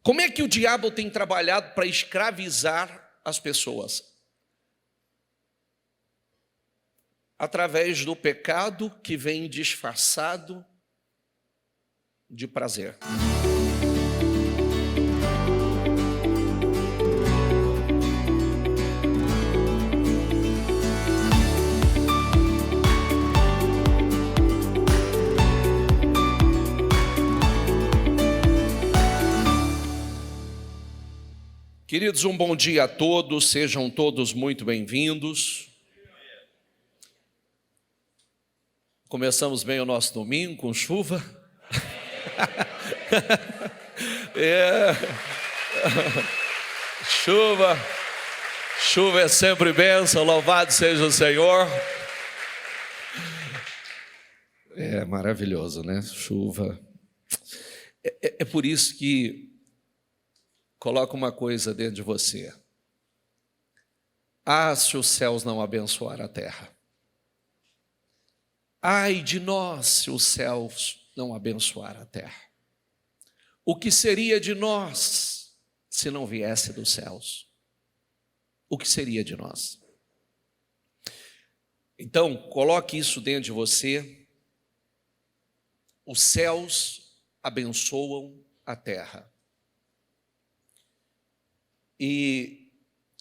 Como é que o diabo tem trabalhado para escravizar as pessoas? Através do pecado que vem disfarçado de prazer. Queridos, um bom dia a todos, sejam todos muito bem-vindos. Começamos bem o nosso domingo com chuva. Chuva é sempre bênção, louvado seja o Senhor. É maravilhoso, né? Chuva. É por isso que coloca uma coisa dentro de você. Ah, se os céus não abençoar a terra. Ai de nós se os céus não abençoar a terra. O que seria de nós se não viesse dos céus? O que seria de nós? Então, coloque isso dentro de você. Os céus abençoam a terra. E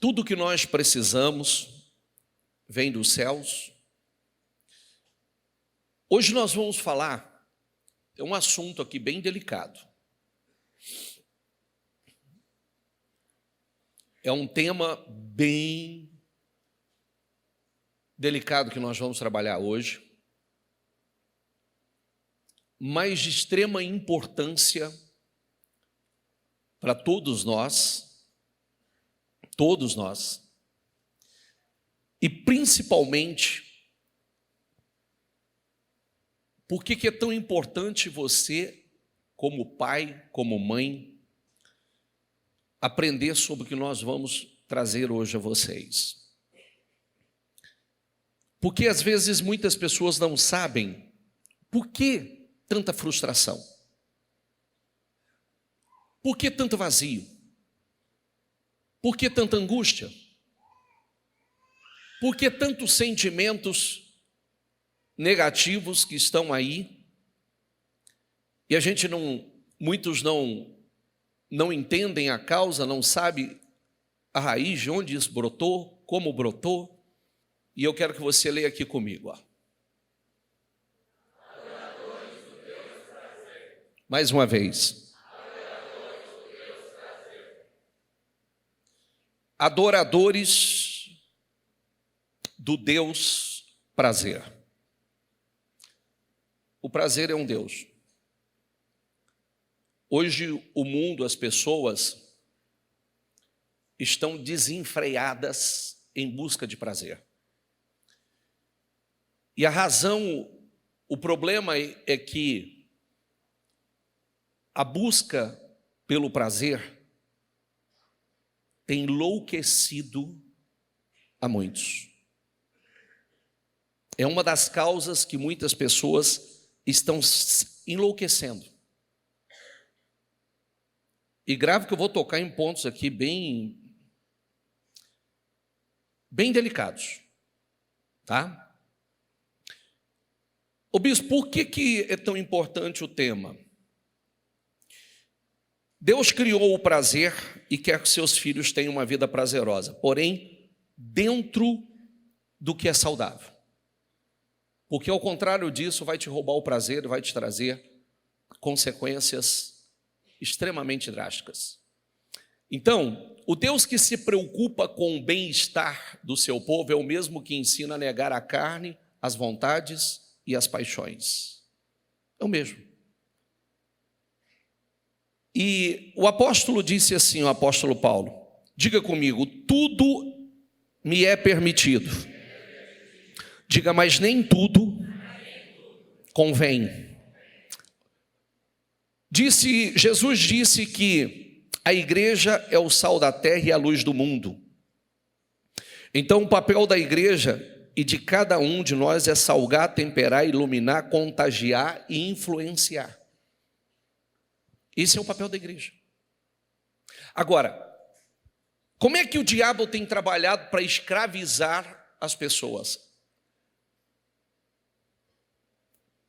tudo que nós precisamos vem dos céus. Hoje nós vamos falar, é um assunto aqui bem delicado. É um tema bem delicado que nós vamos trabalhar hoje, mas de extrema importância para todos nós, e principalmente, por que é tão importante você, como pai, como mãe, aprender sobre o que nós vamos trazer hoje a vocês. Porque às vezes muitas pessoas não sabem por que tanta frustração, por que tanto vazio, por que tanta angústia, por que tantos sentimentos negativos que estão aí, e a gente muitos não entendem a causa, não sabe a raiz de onde isso brotou, como brotou, e eu quero que você leia aqui comigo. Mais uma vez. Adoradores do Deus prazer. O prazer é um Deus. Hoje o mundo, as pessoas estão desenfreadas em busca de prazer. E a razão, o problema é que a busca pelo prazer tem enlouquecido a muitos. É uma das causas que muitas pessoas estão enlouquecendo. E grave que eu vou tocar em pontos aqui bem delicados, tá? Ô bispo, por que é tão importante o tema? Deus criou o prazer e quer que seus filhos tenham uma vida prazerosa, porém, dentro do que é saudável. Porque, ao contrário disso, vai te roubar o prazer e vai te trazer consequências extremamente drásticas. Então, o Deus que se preocupa com o bem-estar do seu povo é o mesmo que ensina a negar a carne, as vontades e as paixões. É o mesmo. E o apóstolo disse assim, o apóstolo Paulo, diga comigo, tudo me é permitido. Diga, mas nem tudo convém. Jesus disse que a igreja é o sal da terra e a luz do mundo. Então o papel da igreja e de cada um de nós é salgar, temperar, iluminar, contagiar e influenciar. Esse é o papel da igreja. Agora, como é que o diabo tem trabalhado para escravizar as pessoas?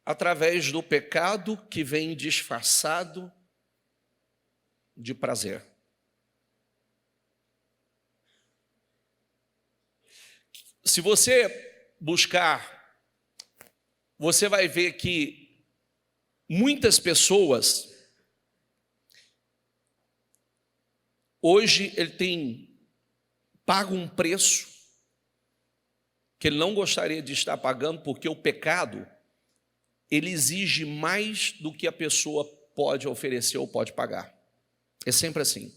Através do pecado que vem disfarçado de prazer. Se você buscar, você vai ver que muitas pessoas hoje ele tem pago um preço que ele não gostaria de estar pagando, porque o pecado ele exige mais do que a pessoa pode oferecer ou pode pagar. É sempre assim.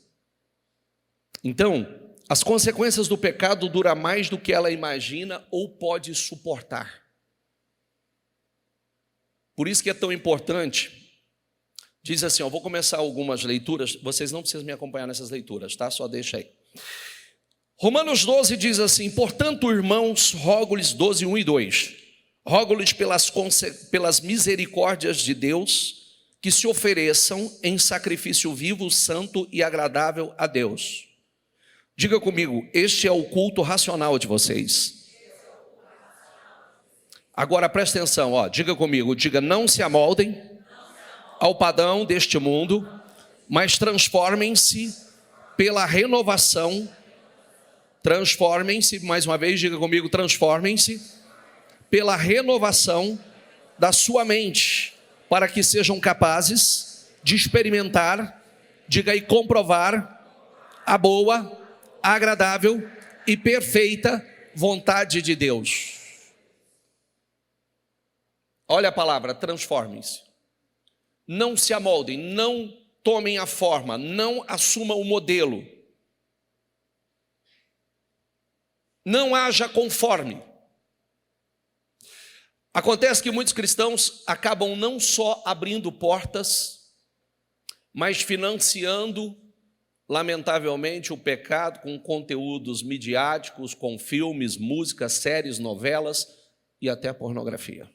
Então, as consequências do pecado duram mais do que ela imagina ou pode suportar. Por isso que é tão importante. Diz assim, eu vou começar algumas leituras, vocês não precisam me acompanhar nessas leituras, tá? Só deixa aí. Romanos 12 diz assim, portanto, irmãos, rogo-lhes, 12, 1 e 2, rogo-lhes pelas misericórdias de Deus, que se ofereçam em sacrifício vivo, santo e agradável a Deus. Diga comigo, este é o culto racional de vocês. Agora presta atenção, ó, diga comigo, diga, não se amoldem ao padrão deste mundo, mas transformem-se pela renovação, transformem-se, mais uma vez, diga comigo, transformem-se pela renovação da sua mente, para que sejam capazes de experimentar, diga, e comprovar a boa, agradável e perfeita vontade de Deus. Olha a palavra, transformem-se. Não se amoldem, não tomem a forma, não assumam o modelo. Não haja conforme. Acontece que muitos cristãos acabam não só abrindo portas, mas financiando, lamentavelmente, o pecado com conteúdos midiáticos, com filmes, músicas, séries, novelas e até pornografia.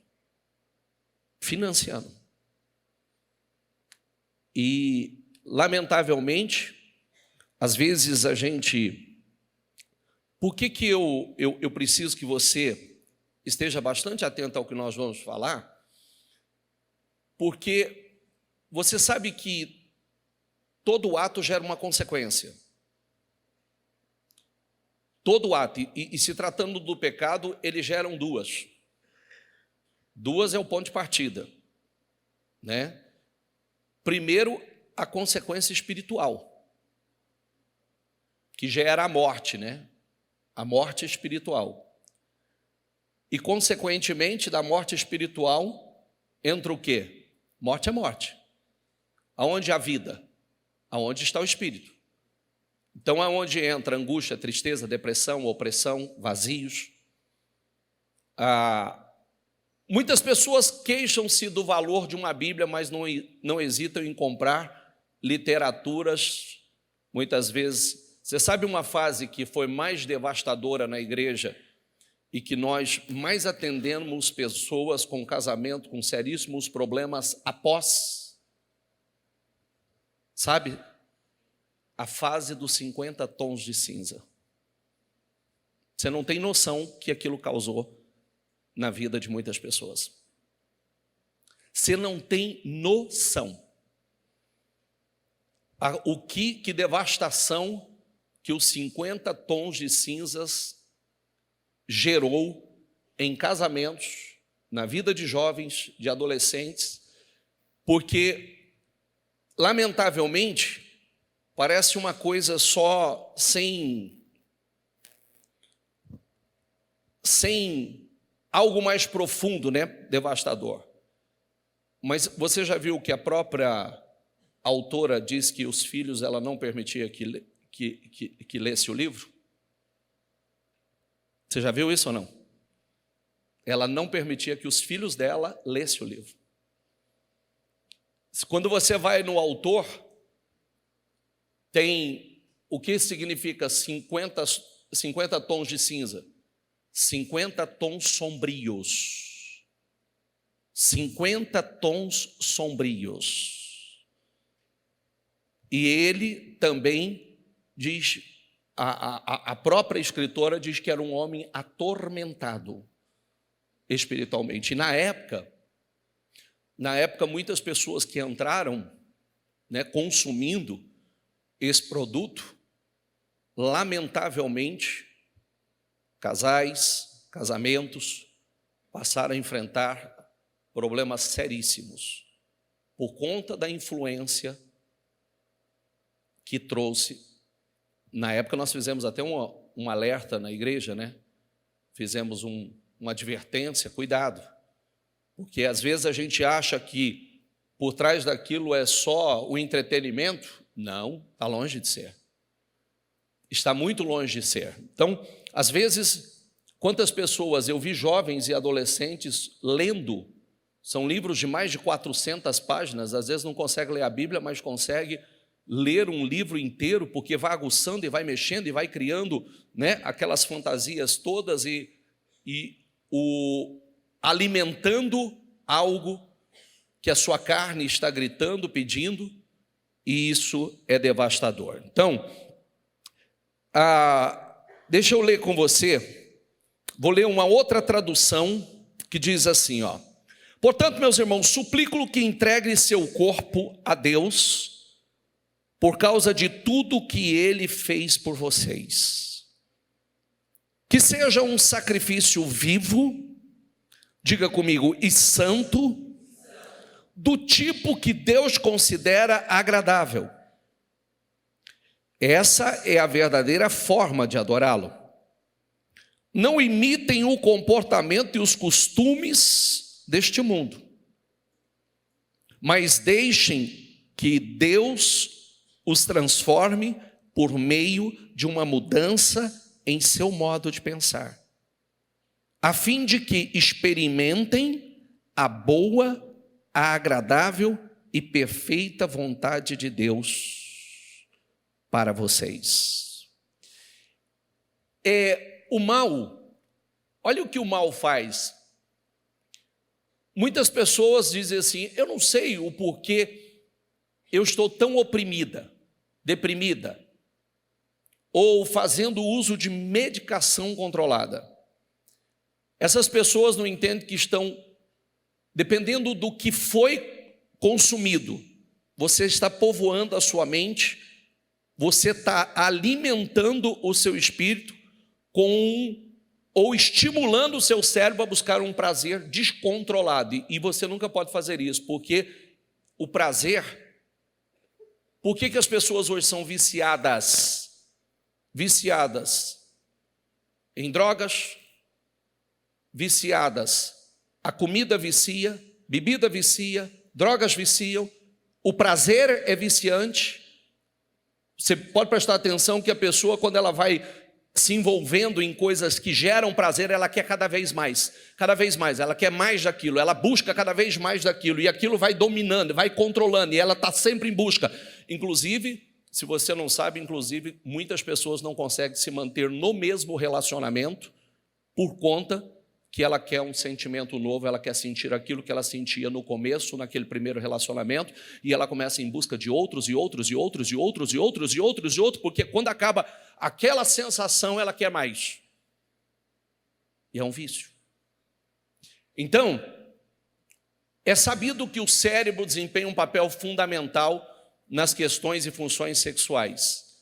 Financiando. E, lamentavelmente, às vezes a gente... Por que eu preciso que você esteja bastante atento ao que nós vamos falar? Porque você sabe que todo ato gera uma consequência. Todo ato, e se tratando do pecado, eles geram duas. Duas é o ponto de partida, né? Primeiro, a consequência espiritual, que gera a morte, né? A morte espiritual. E, consequentemente, da morte espiritual, entra o quê? Morte é morte. Aonde há vida? Aonde está o espírito. Então, aonde entra angústia, tristeza, depressão, opressão, vazios. Muitas pessoas queixam-se do valor de uma Bíblia, mas não hesitam em comprar literaturas, muitas vezes. Você sabe uma fase que foi mais devastadora na igreja e que nós mais atendemos pessoas com casamento, com seríssimos problemas após? Sabe? A fase dos 50 tons de cinza. Você não tem noção que aquilo causou na vida de muitas pessoas. Você não tem noção. Que devastação que os 50 tons de cinzas gerou em casamentos, na vida de jovens, de adolescentes, porque, lamentavelmente, parece uma coisa só sem algo mais profundo, né? Devastador. Mas você já viu que a própria autora diz que os filhos ela não permitia que lesse o livro? Você já viu isso ou não? Ela não permitia que os filhos dela lessem o livro. Quando você vai no autor, tem o que significa 50 tons de cinza? 50 tons sombrios. 50 tons sombrios. E ele também diz, a própria escritora diz que era um homem atormentado espiritualmente. E na época, muitas pessoas que entraram, né, consumindo esse produto, lamentavelmente, casamentos, passaram a enfrentar problemas seríssimos por conta da influência que trouxe. Na época nós fizemos até um alerta na igreja, né? Fizemos uma advertência, cuidado, porque às vezes a gente acha que por trás daquilo é só o entretenimento. Não, está longe de ser. Está muito longe de ser. Então, às vezes, quantas pessoas eu vi jovens e adolescentes lendo, são livros de mais de 400 páginas, às vezes não consegue ler a Bíblia, mas consegue ler um livro inteiro, porque vai aguçando e vai mexendo e vai criando, né, aquelas fantasias todas e alimentando algo que a sua carne está gritando, pedindo, e isso é devastador. Então, deixa eu ler com você, vou ler uma outra tradução que diz assim, ó: portanto, meus irmãos, suplico que entregue seu corpo a Deus, por causa de tudo que Ele fez por vocês, que seja um sacrifício vivo, diga comigo, e santo, do tipo que Deus considera agradável. Essa é a verdadeira forma de adorá-lo. Não imitem o comportamento e os costumes deste mundo, mas deixem que Deus os transforme por meio de uma mudança em seu modo de pensar, a fim de que experimentem a boa, a agradável e perfeita vontade de Deus para vocês. O mal, olha o que o mal faz. Muitas pessoas dizem assim: eu não sei o porquê eu estou tão oprimida, deprimida, ou fazendo uso de medicação controlada. Essas pessoas não entendem que estão, dependendo do que foi consumido, você está povoando a sua mente, você está alimentando o seu espírito ou estimulando o seu cérebro a buscar um prazer descontrolado. E você nunca pode fazer isso, porque o prazer... Por que as pessoas hoje são viciadas? Viciadas em drogas, viciadas, a comida vicia, bebida vicia, drogas viciam, o prazer é viciante. Você pode prestar atenção que a pessoa, quando ela vai se envolvendo em coisas que geram prazer, ela quer cada vez mais, ela quer mais daquilo, ela busca cada vez mais daquilo, e aquilo vai dominando, vai controlando, e ela está sempre em busca. Inclusive, se você não sabe, muitas pessoas não conseguem se manter no mesmo relacionamento por conta que ela quer um sentimento novo, ela quer sentir aquilo que ela sentia no começo, naquele primeiro relacionamento, e ela começa em busca de outros, porque quando acaba aquela sensação, ela quer mais. E é um vício. Então, é sabido que o cérebro desempenha um papel fundamental nas questões e funções sexuais.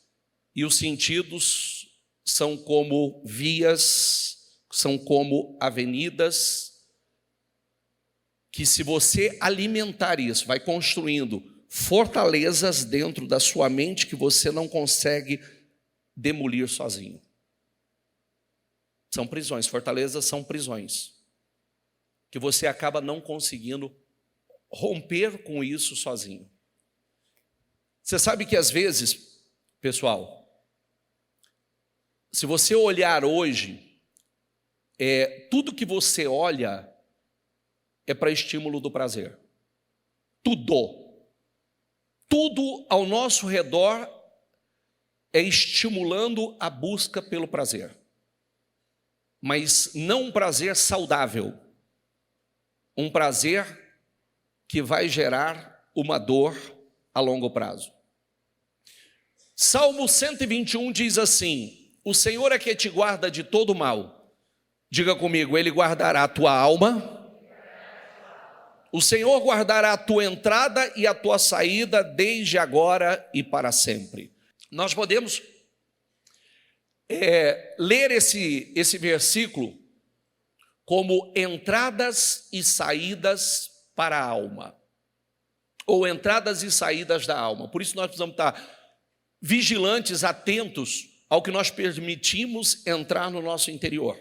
E os sentidos são como vias, são como avenidas, que se você alimentar isso, vai construindo fortalezas dentro da sua mente que você não consegue demolir sozinho. São prisões, fortalezas são prisões, que você acaba não conseguindo romper com isso sozinho. Você sabe que às vezes, pessoal, se você olhar hoje, tudo que você olha é para estímulo do prazer. Tudo ao nosso redor é estimulando a busca pelo prazer. Mas não um prazer saudável. Um prazer que vai gerar uma dor a longo prazo. Salmo 121 diz assim: o Senhor é que te guarda de todo mal. Diga comigo, Ele guardará a tua alma. O Senhor guardará a tua entrada e a tua saída desde agora e para sempre. Nós podemos ler esse versículo como entradas e saídas para a alma, ou entradas e saídas da alma. Por isso nós precisamos estar vigilantes, atentos ao que nós permitimos entrar no nosso interior.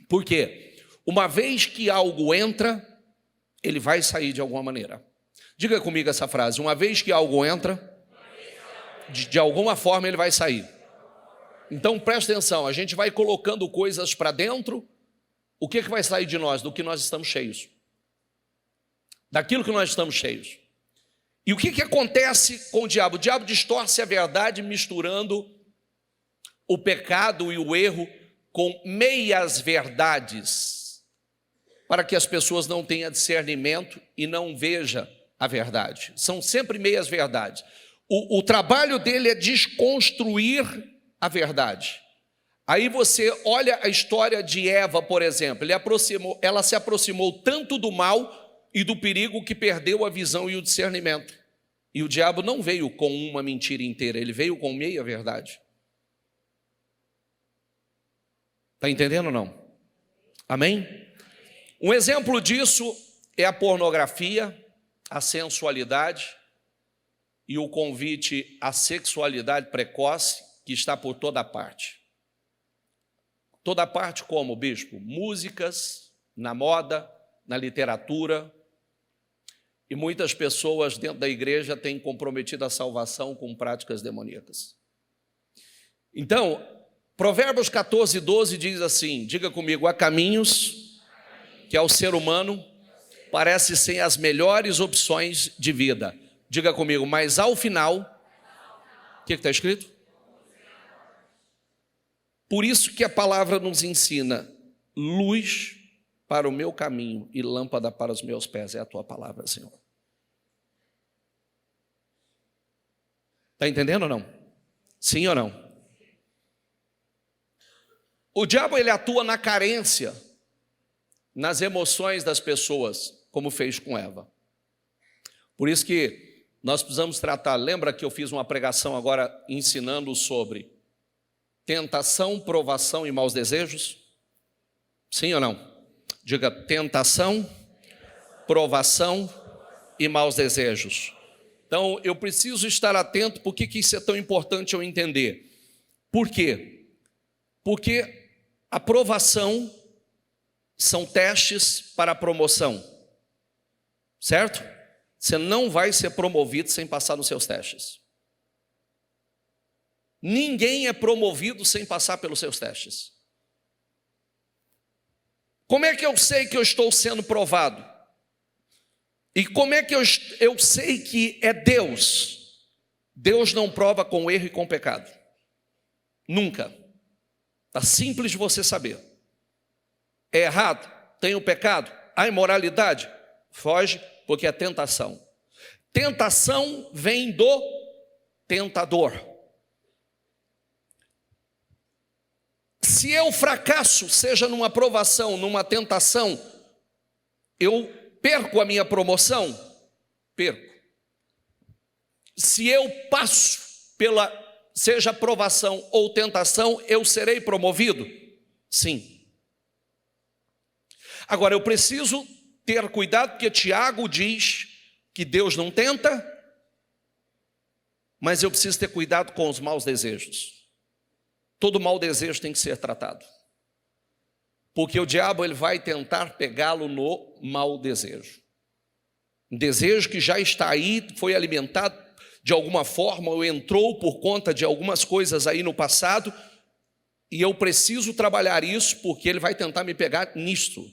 Por quê? Uma vez que algo entra, ele vai sair de alguma maneira. Diga comigo essa frase: uma vez que algo entra, de alguma forma ele vai sair. Então presta atenção, a gente vai colocando coisas para dentro. O que vai sair de nós? Do que nós estamos cheios. Daquilo que nós estamos cheios. E o que acontece com o diabo? O diabo distorce a verdade misturando o pecado e o erro com meias verdades, para que as pessoas não tenham discernimento e não vejam a verdade. São sempre meias verdades. O trabalho dele é desconstruir a verdade. Aí você olha a história de Eva, por exemplo. Ela se aproximou tanto do mal e do perigo que perdeu a visão e o discernimento. E o diabo não veio com uma mentira inteira, ele veio com meia verdade. Está entendendo ou não? Amém? Um exemplo disso é a pornografia, a sensualidade e o convite à sexualidade precoce que está por toda parte. Toda parte como, bispo? Músicas, na moda, na literatura. E muitas pessoas dentro da igreja têm comprometido a salvação com práticas demoníacas. Então, Provérbios 14, 12 diz assim, diga comigo: há caminhos que ao ser humano parecem ser as melhores opções de vida. Diga comigo, mas ao final, o que está escrito? Por isso que a palavra nos ensina: luz para o meu caminho e lâmpada para os meus pés é a tua palavra, Senhor. Está entendendo ou não? Sim ou não? O diabo, ele atua na carência, nas emoções das pessoas, como fez com Eva. Por isso que nós precisamos tratar. Lembra que eu fiz uma pregação agora ensinando sobre tentação, provação e maus desejos? Sim ou não? Diga: tentação, provação e maus desejos. Então, eu preciso estar atento. Por que isso é tão importante eu entender? Por quê? Porque a provação são testes para a promoção, certo? Você não vai ser promovido sem passar nos seus testes. Ninguém é promovido sem passar pelos seus testes. Como é que eu sei que eu estou sendo provado? E como é que eu sei que é Deus? Deus não prova com erro e com pecado. Nunca. Está simples de você saber. É errado? Tem o pecado? Há imoralidade? Foge, porque é tentação. Tentação vem do tentador. Se eu fracasso, seja numa provação, numa tentação, eu perco a minha promoção? Perco. Se eu passo pela, seja provação ou tentação, eu serei promovido? Sim. Agora, eu preciso ter cuidado, porque Tiago diz que Deus não tenta, mas eu preciso ter cuidado com os maus desejos. Todo mau desejo tem que ser tratado. Porque o diabo, ele vai tentar pegá-lo no mau desejo. Um desejo que já está aí, foi alimentado de alguma forma, ou entrou por conta de algumas coisas aí no passado, e eu preciso trabalhar isso, porque ele vai tentar me pegar nisto,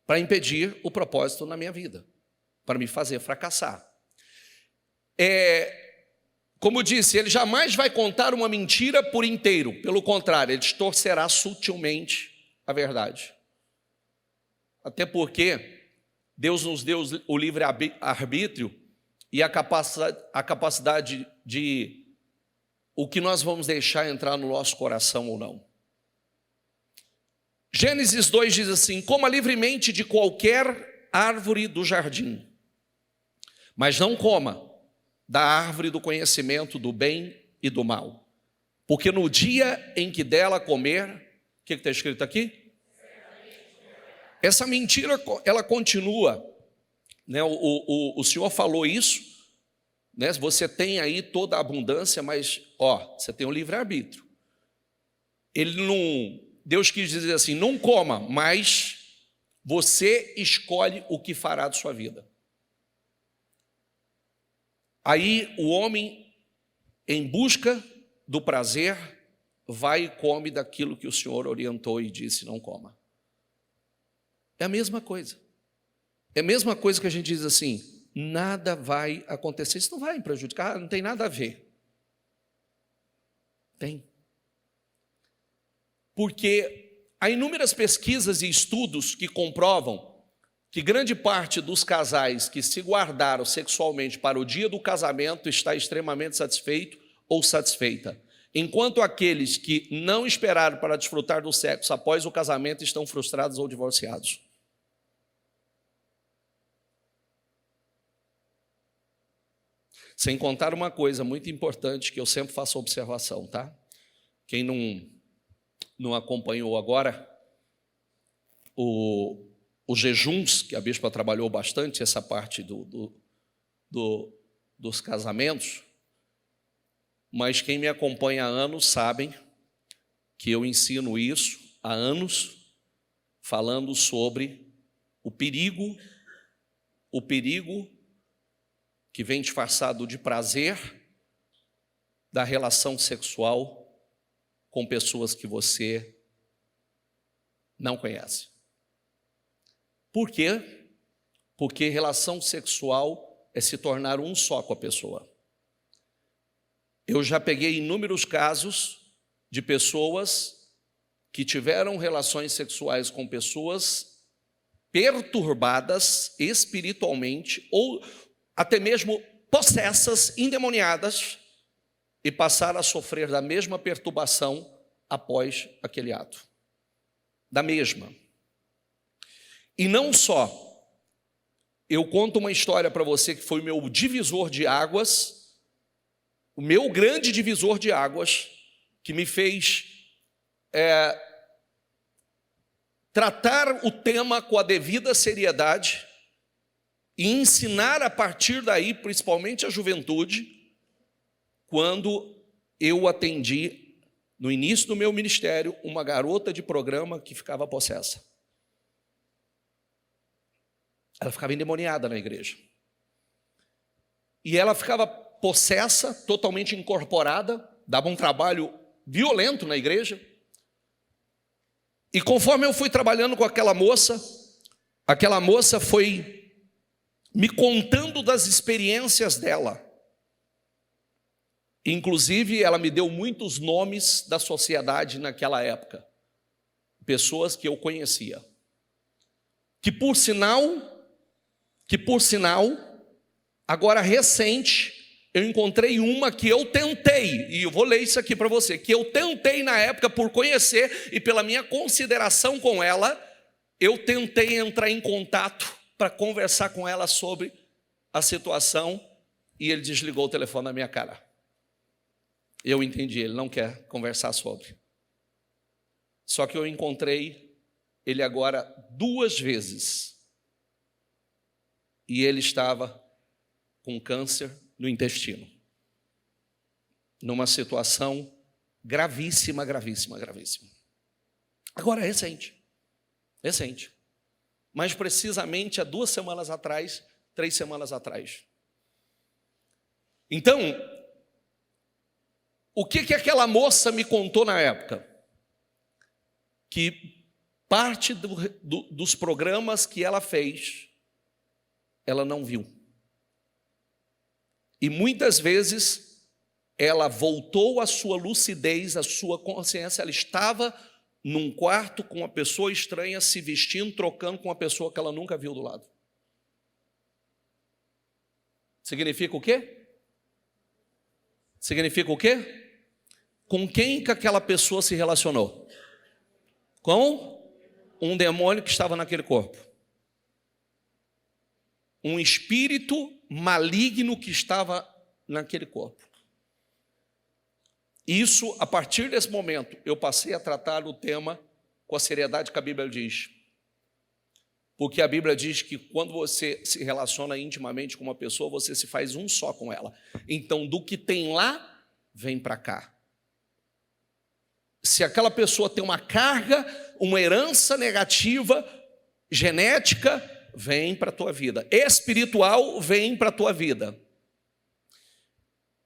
para impedir o propósito na minha vida, para me fazer fracassar. Como disse, ele jamais vai contar uma mentira por inteiro. Pelo contrário, ele distorcerá sutilmente a verdade. Até porque Deus nos deu o livre-arbítrio, e a capacidade de o que nós vamos deixar entrar no nosso coração ou não. Gênesis 2 diz assim: coma livremente de qualquer árvore do jardim, mas não coma da árvore do conhecimento do bem e do mal, porque no dia em que dela comer, o que está escrito aqui? Essa mentira, ela continua, né? O Senhor falou isso, né? Você tem aí toda a abundância, mas você tem o livre-arbítrio. Deus quis dizer assim: não coma, mas você escolhe o que fará de sua vida. Aí o homem, em busca do prazer, vai e come daquilo que o Senhor orientou e disse: não coma. É a mesma coisa. É a mesma coisa que a gente diz assim: nada vai acontecer, isso não vai me prejudicar, não tem nada a ver. Tem. Porque há inúmeras pesquisas e estudos que comprovam que grande parte dos casais que se guardaram sexualmente para o dia do casamento está extremamente satisfeito ou satisfeita, enquanto aqueles que não esperaram para desfrutar do sexo após o casamento estão frustrados ou divorciados. Sem contar uma coisa muito importante que eu sempre faço observação, tá? Quem não acompanhou agora, os jejuns, que a bispa trabalhou bastante, essa parte dos casamentos, mas quem me acompanha há anos sabem que eu ensino isso há anos, falando sobre o perigo que vem disfarçado de prazer da relação sexual com pessoas que você não conhece. Por quê? Porque relação sexual é se tornar um só com a pessoa. Eu já peguei inúmeros casos de pessoas que tiveram relações sexuais com pessoas perturbadas espiritualmente ou até mesmo possessas, endemoniadas, e passaram a sofrer da mesma perturbação após aquele ato. Da mesma. E não só, eu conto uma história para você que foi o meu divisor de águas, o meu grande divisor de águas, que me fez tratar o tema com a devida seriedade e ensinar a partir daí, principalmente a juventude, quando eu atendi, no início do meu ministério, uma garota de programa que ficava possessa. Ela ficava endemoniada na igreja. E ela ficava possessa, totalmente incorporada, dava um trabalho violento na igreja. E conforme eu fui trabalhando com aquela moça foi me contando das experiências dela. Inclusive, ela me deu muitos nomes da sociedade naquela época. Pessoas que eu conhecia. Que por sinal, agora recente, eu encontrei uma que eu tentei, e eu vou ler isso aqui para você, que eu tentei na época por conhecer e pela minha consideração com ela, eu tentei entrar em contato para conversar com ela sobre a situação e ele desligou o telefone na minha cara. Eu entendi, ele não quer conversar sobre. Só que eu encontrei ele agora 2 vezes. E ele estava com câncer no intestino. Numa situação gravíssima. Agora é recente. Mas precisamente há 2 semanas atrás, 3 semanas atrás. Então, o que aquela moça me contou na época? Que parte dos programas que ela fez, ela não viu. E muitas vezes, ela voltou à sua lucidez, à sua consciência, ela estava num quarto com uma pessoa estranha, se vestindo, trocando com uma pessoa que ela nunca viu do lado. Significa o quê? Significa o quê? Com quem que aquela pessoa se relacionou? Com um demônio que estava naquele corpo. Um espírito maligno que estava naquele corpo. Isso, a partir desse momento, eu passei a tratar o tema com a seriedade que a Bíblia diz. Porque a Bíblia diz que quando você se relaciona intimamente com uma pessoa, você se faz um só com ela. Então, do que tem lá, vem para cá. Se aquela pessoa tem uma carga, uma herança negativa, genética, vem para a tua vida. Espiritual, vem para a tua vida.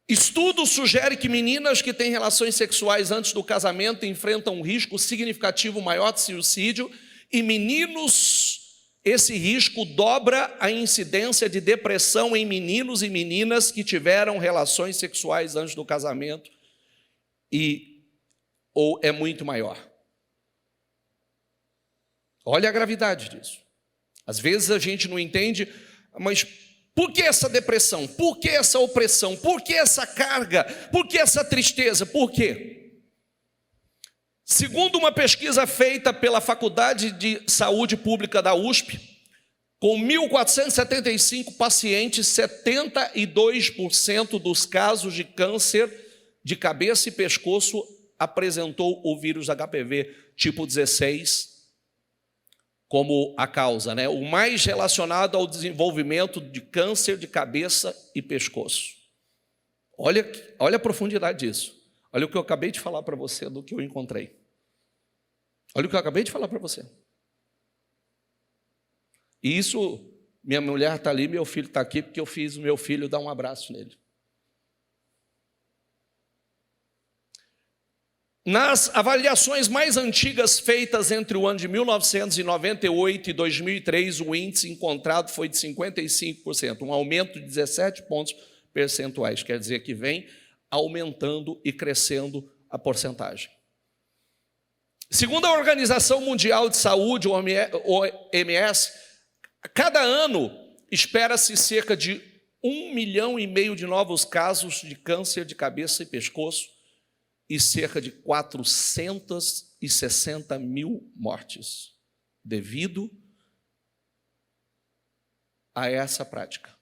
Estudo sugere que meninas que têm relações sexuais antes do casamento enfrentam um risco significativo maior de suicídio e meninos, esse risco dobra a incidência de depressão em meninos e meninas que tiveram relações sexuais antes do casamento ou é muito maior. Olha a gravidade disso. Às vezes a gente não entende, mas por que essa depressão? Por que essa opressão? Por que essa carga? Por que essa tristeza? Por quê? Segundo uma pesquisa feita pela Faculdade de Saúde Pública da USP, com 1.475 pacientes, 72% dos casos de câncer de cabeça e pescoço apresentou o vírus HPV tipo 16 como a causa, né? O mais relacionado ao desenvolvimento de câncer de cabeça e pescoço. Olha a profundidade disso. Olha o que eu acabei de falar para você do que eu encontrei. Olha o que eu acabei de falar para você. E isso, minha mulher está ali, meu filho está aqui, porque eu fiz o meu filho dar um abraço nele. Nas avaliações mais antigas feitas entre o ano de 1998 e 2003, o índice encontrado foi de 55%, um aumento de 17 pontos percentuais, quer dizer que vem aumentando e crescendo a porcentagem. Segundo a Organização Mundial de Saúde, OMS, cada ano espera-se cerca de 1,5 milhão de novos casos de câncer de cabeça e pescoço, e cerca de 460 mil mortes, devido a essa prática.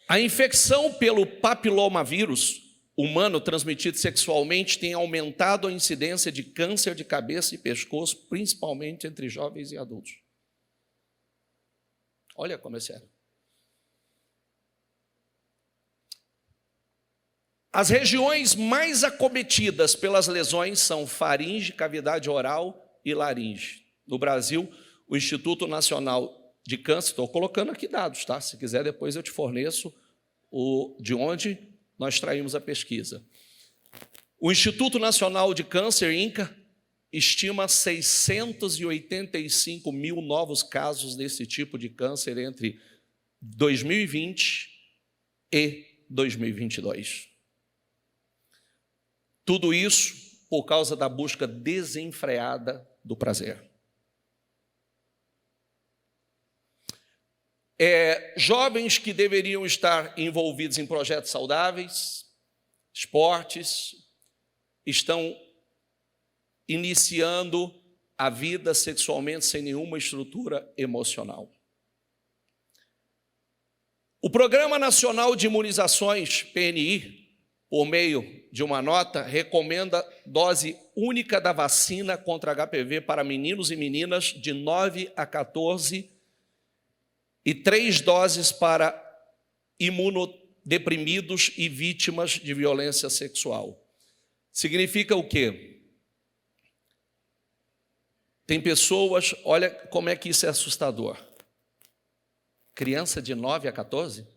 A infecção pelo papilomavírus humano transmitido sexualmente tem aumentado a incidência de câncer de cabeça e pescoço, principalmente entre jovens e adultos. Olha como é sério. As regiões mais acometidas pelas lesões são faringe, cavidade oral e laringe. No Brasil, o Instituto Nacional de Câncer, estou colocando aqui dados, tá? Se quiser depois eu te forneço de onde nós traímos a pesquisa. O Instituto Nacional de Câncer, INCA, estima 685 mil novos casos desse tipo de câncer entre 2020 e 2022. Tudo isso por causa da busca desenfreada do prazer. Jovens que deveriam estar envolvidos em projetos saudáveis, esportes, estão iniciando a vida sexualmente sem nenhuma estrutura emocional. O Programa Nacional de Imunizações, PNI, por meio de uma nota, recomenda dose única da vacina contra HPV para meninos e meninas de 9 a 14 e 3 doses para imunodeprimidos e vítimas de violência sexual. Significa o quê? Tem pessoas, olha como é que isso é assustador. Criança de 9 a 14?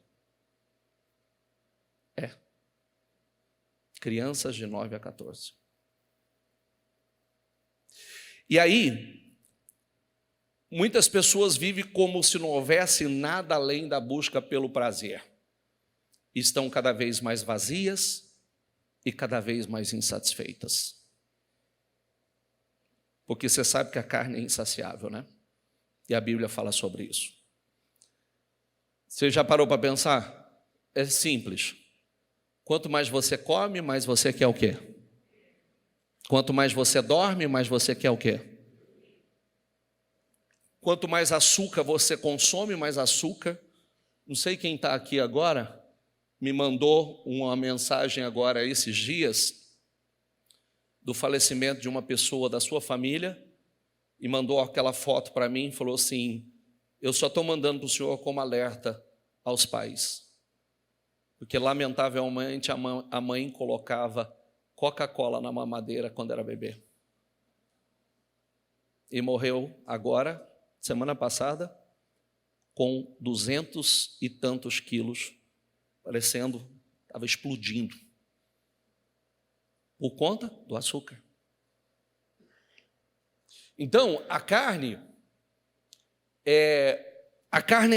Crianças de 9 a 14. E aí, muitas pessoas vivem como se não houvesse nada além da busca pelo prazer. Estão cada vez mais vazias e cada vez mais insatisfeitas. Porque você sabe que a carne é insaciável, né? E a Bíblia fala sobre isso. Você já parou para pensar? É simples. Quanto mais você come, mais você quer o quê? Quanto mais você dorme, mais você quer o quê? Quanto mais açúcar você consome, mais açúcar. Não sei quem está aqui agora, me mandou uma mensagem agora esses dias do falecimento de uma pessoa da sua família e mandou aquela foto para mim e falou assim: eu só estou mandando para o senhor como alerta aos pais, porque lamentavelmente a mãe colocava Coca-Cola na mamadeira quando era bebê. E morreu agora, semana passada, com 200 e tantos quilos, parecendo, estava explodindo, por conta do açúcar. Então, a carne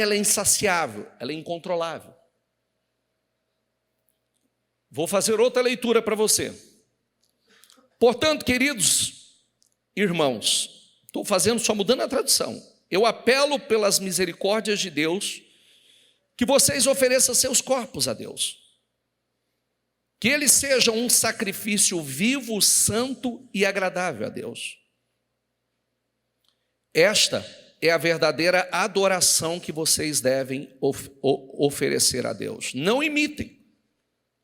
ela é insaciável, ela é incontrolável. Vou fazer outra leitura para você. Portanto, queridos irmãos, estou fazendo só mudando a tradução. Eu apelo pelas misericórdias de Deus que vocês ofereçam seus corpos a Deus. Que eles sejam um sacrifício vivo, santo e agradável a Deus. Esta é a verdadeira adoração que vocês devem oferecer a Deus. Não imitem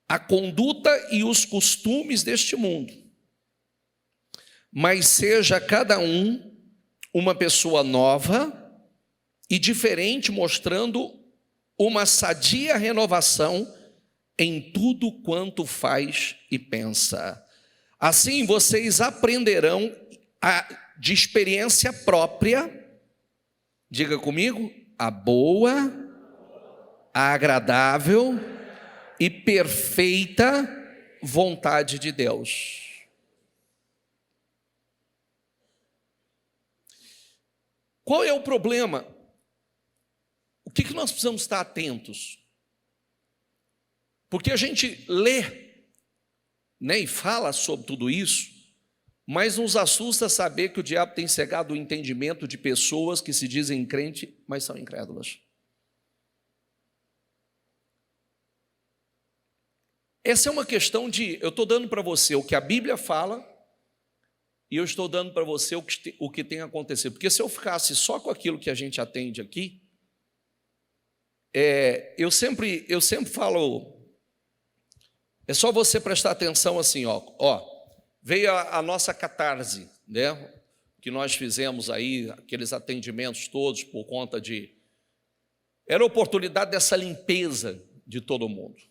a conduta e os costumes deste mundo, mas seja cada um uma pessoa nova e diferente, mostrando uma sadia renovação em tudo quanto faz e pensa. Assim vocês aprenderão de experiência própria, diga comigo, a boa, a agradável e perfeita vontade de Deus. Qual é o problema? O que nós precisamos estar atentos? Porque a gente lê, né, e fala sobre tudo isso, mas nos assusta saber que o diabo tem cegado o entendimento de pessoas que se dizem crente, mas são incrédulas. Essa é uma questão de, eu estou dando para você o que a Bíblia fala, e eu estou dando para você o que tem acontecido. Porque se eu ficasse só com aquilo que a gente atende aqui, eu sempre falo, é só você prestar atenção assim, veio a nossa catarse, né, que nós fizemos aí, aqueles atendimentos todos por conta de... Era a oportunidade dessa limpeza de todo mundo.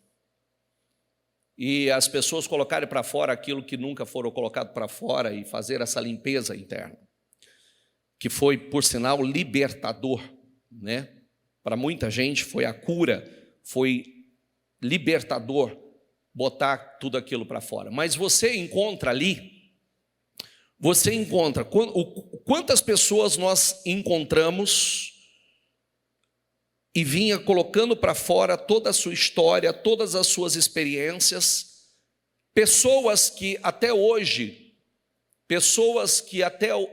E as pessoas colocarem para fora aquilo que nunca foram colocado para fora e fazer essa limpeza interna, que foi, por sinal, libertador, né? Para muita gente foi a cura, foi libertador botar tudo aquilo para fora. Mas você encontra ali, quantas pessoas nós encontramos e vinha colocando para fora toda a sua história, todas as suas experiências, pessoas que até hoje,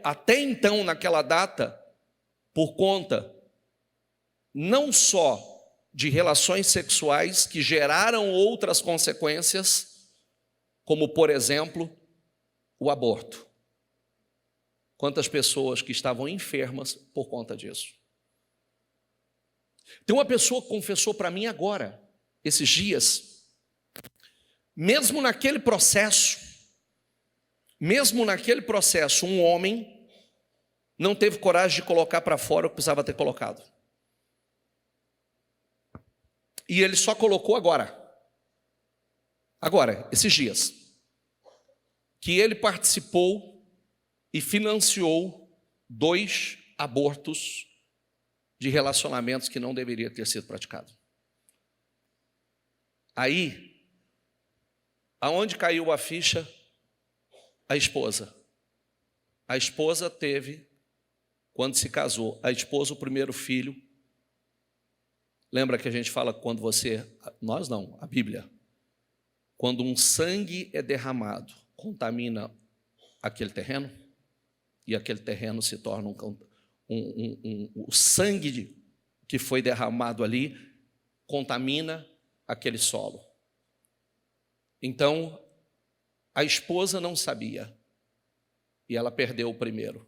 até então, naquela data, por conta não só de relações sexuais que geraram outras consequências, como, por exemplo, o aborto. Quantas pessoas que estavam enfermas por conta disso. Tem uma pessoa que confessou para mim agora, esses dias, mesmo naquele processo, um homem não teve coragem de colocar para fora o que precisava ter colocado. E ele só colocou agora, esses dias, que ele participou e financiou 2 abortos de relacionamentos que não deveria ter sido praticado. Aí, aonde caiu a ficha? A esposa. A esposa teve, quando se casou, o primeiro filho. Lembra que a gente fala quando nós não, a Bíblia. Quando um sangue é derramado, contamina aquele terreno, e aquele terreno se torna o sangue que foi derramado ali contamina aquele solo. Então, a esposa não sabia, e ela perdeu o primeiro.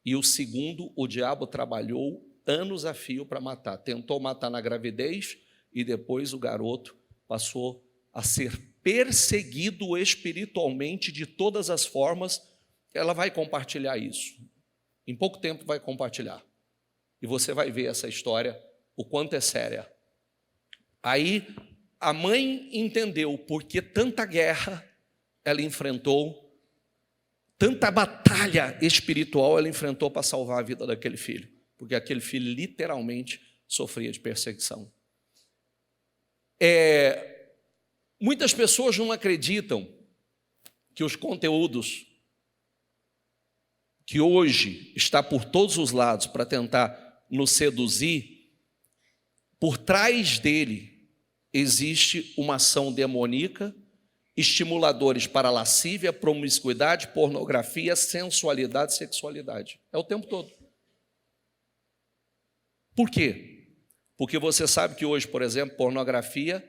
E o segundo, o diabo trabalhou anos a fio para matar. Tentou matar na gravidez, e depois o garoto passou a ser perseguido espiritualmente de todas as formas. Ela vai compartilhar isso. Em pouco tempo vai compartilhar. E você vai ver essa história, o quanto é séria. Aí a mãe entendeu porque tanta guerra ela enfrentou, tanta batalha espiritual ela enfrentou para salvar a vida daquele filho. Porque aquele filho literalmente sofria de perseguição. Muitas pessoas não acreditam que os conteúdos que hoje está por todos os lados para tentar nos seduzir, por trás dele existe uma ação demoníaca, estimuladores para lascívia, promiscuidade, pornografia, sensualidade, sexualidade. É o tempo todo. Por quê? Porque você sabe que hoje, por exemplo, pornografia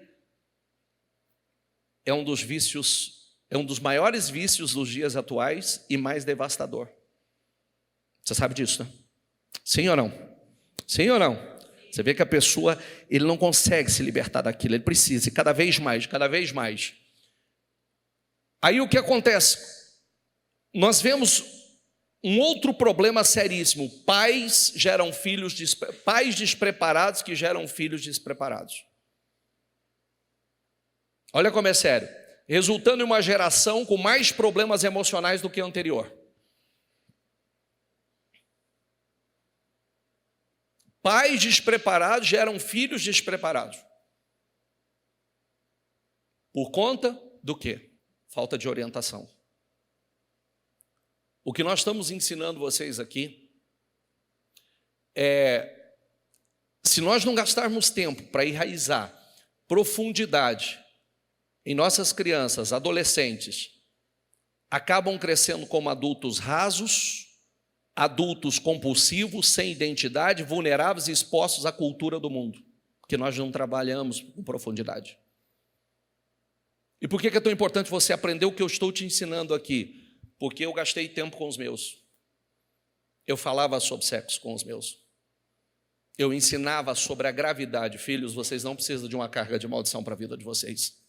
é um dos vícios, é um dos maiores vícios dos dias atuais e mais devastador. Você sabe disso, né? Sim ou não? Sim ou não? Você vê que a pessoa, ele não consegue se libertar daquilo, ele precisa, e cada vez mais, cada vez mais. Aí o que acontece? Nós vemos um outro problema seríssimo. Pais despreparados que geram filhos despreparados. Olha como é sério. Resultando em uma geração com mais problemas emocionais do que a anterior. Pais despreparados geram filhos despreparados. Por conta do quê? Falta de orientação. O que nós estamos ensinando vocês aqui é, se nós não gastarmos tempo para enraizar profundidade em nossas crianças, adolescentes, acabam crescendo como adultos rasos, adultos compulsivos, sem identidade, vulneráveis e expostos à cultura do mundo, porque nós não trabalhamos com profundidade. E por que é tão importante você aprender o que eu estou te ensinando aqui? Porque eu gastei tempo com os meus. Eu falava sobre sexo com os meus. Eu ensinava sobre a gravidade. Filhos, vocês não precisam de uma carga de maldição para a vida de vocês.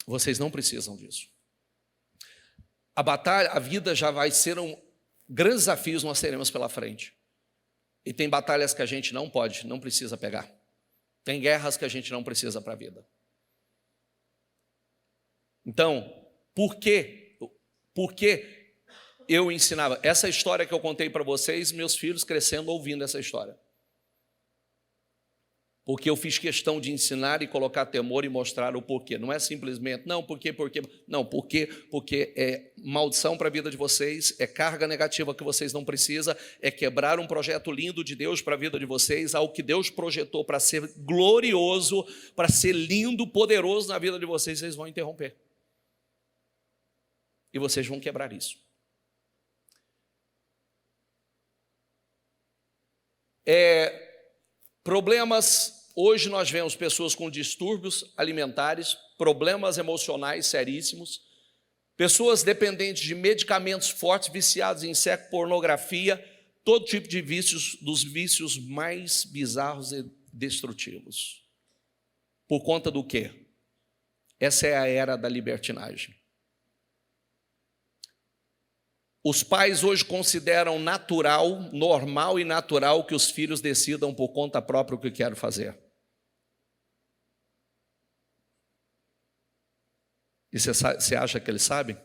Vocês não precisam disso. A batalha, a vida já vai ser grandes desafios nós teremos pela frente. E tem batalhas que a gente não precisa pegar. Tem guerras que a gente não precisa para a vida. Então, por que eu ensinava? Essa história que eu contei para vocês, meus filhos crescendo ouvindo essa história. Porque eu fiz questão de ensinar e colocar temor e mostrar o porquê. Não é simplesmente, não, porque. Não, porque é maldição para a vida de vocês, é carga negativa que vocês não precisam, é quebrar um projeto lindo de Deus para a vida de vocês, algo que Deus projetou para ser glorioso, para ser lindo, poderoso na vida de vocês, vocês vão interromper. E vocês vão quebrar isso. Problemas, hoje nós vemos pessoas com distúrbios alimentares, problemas emocionais seríssimos, pessoas dependentes de medicamentos fortes, viciados em sexo, pornografia, todo tipo de vícios, dos vícios mais bizarros e destrutivos. Por conta do quê? Essa é a era da libertinagem. Os pais hoje consideram natural, normal e natural que os filhos decidam por conta própria o que querem fazer. E você acha que eles sabem?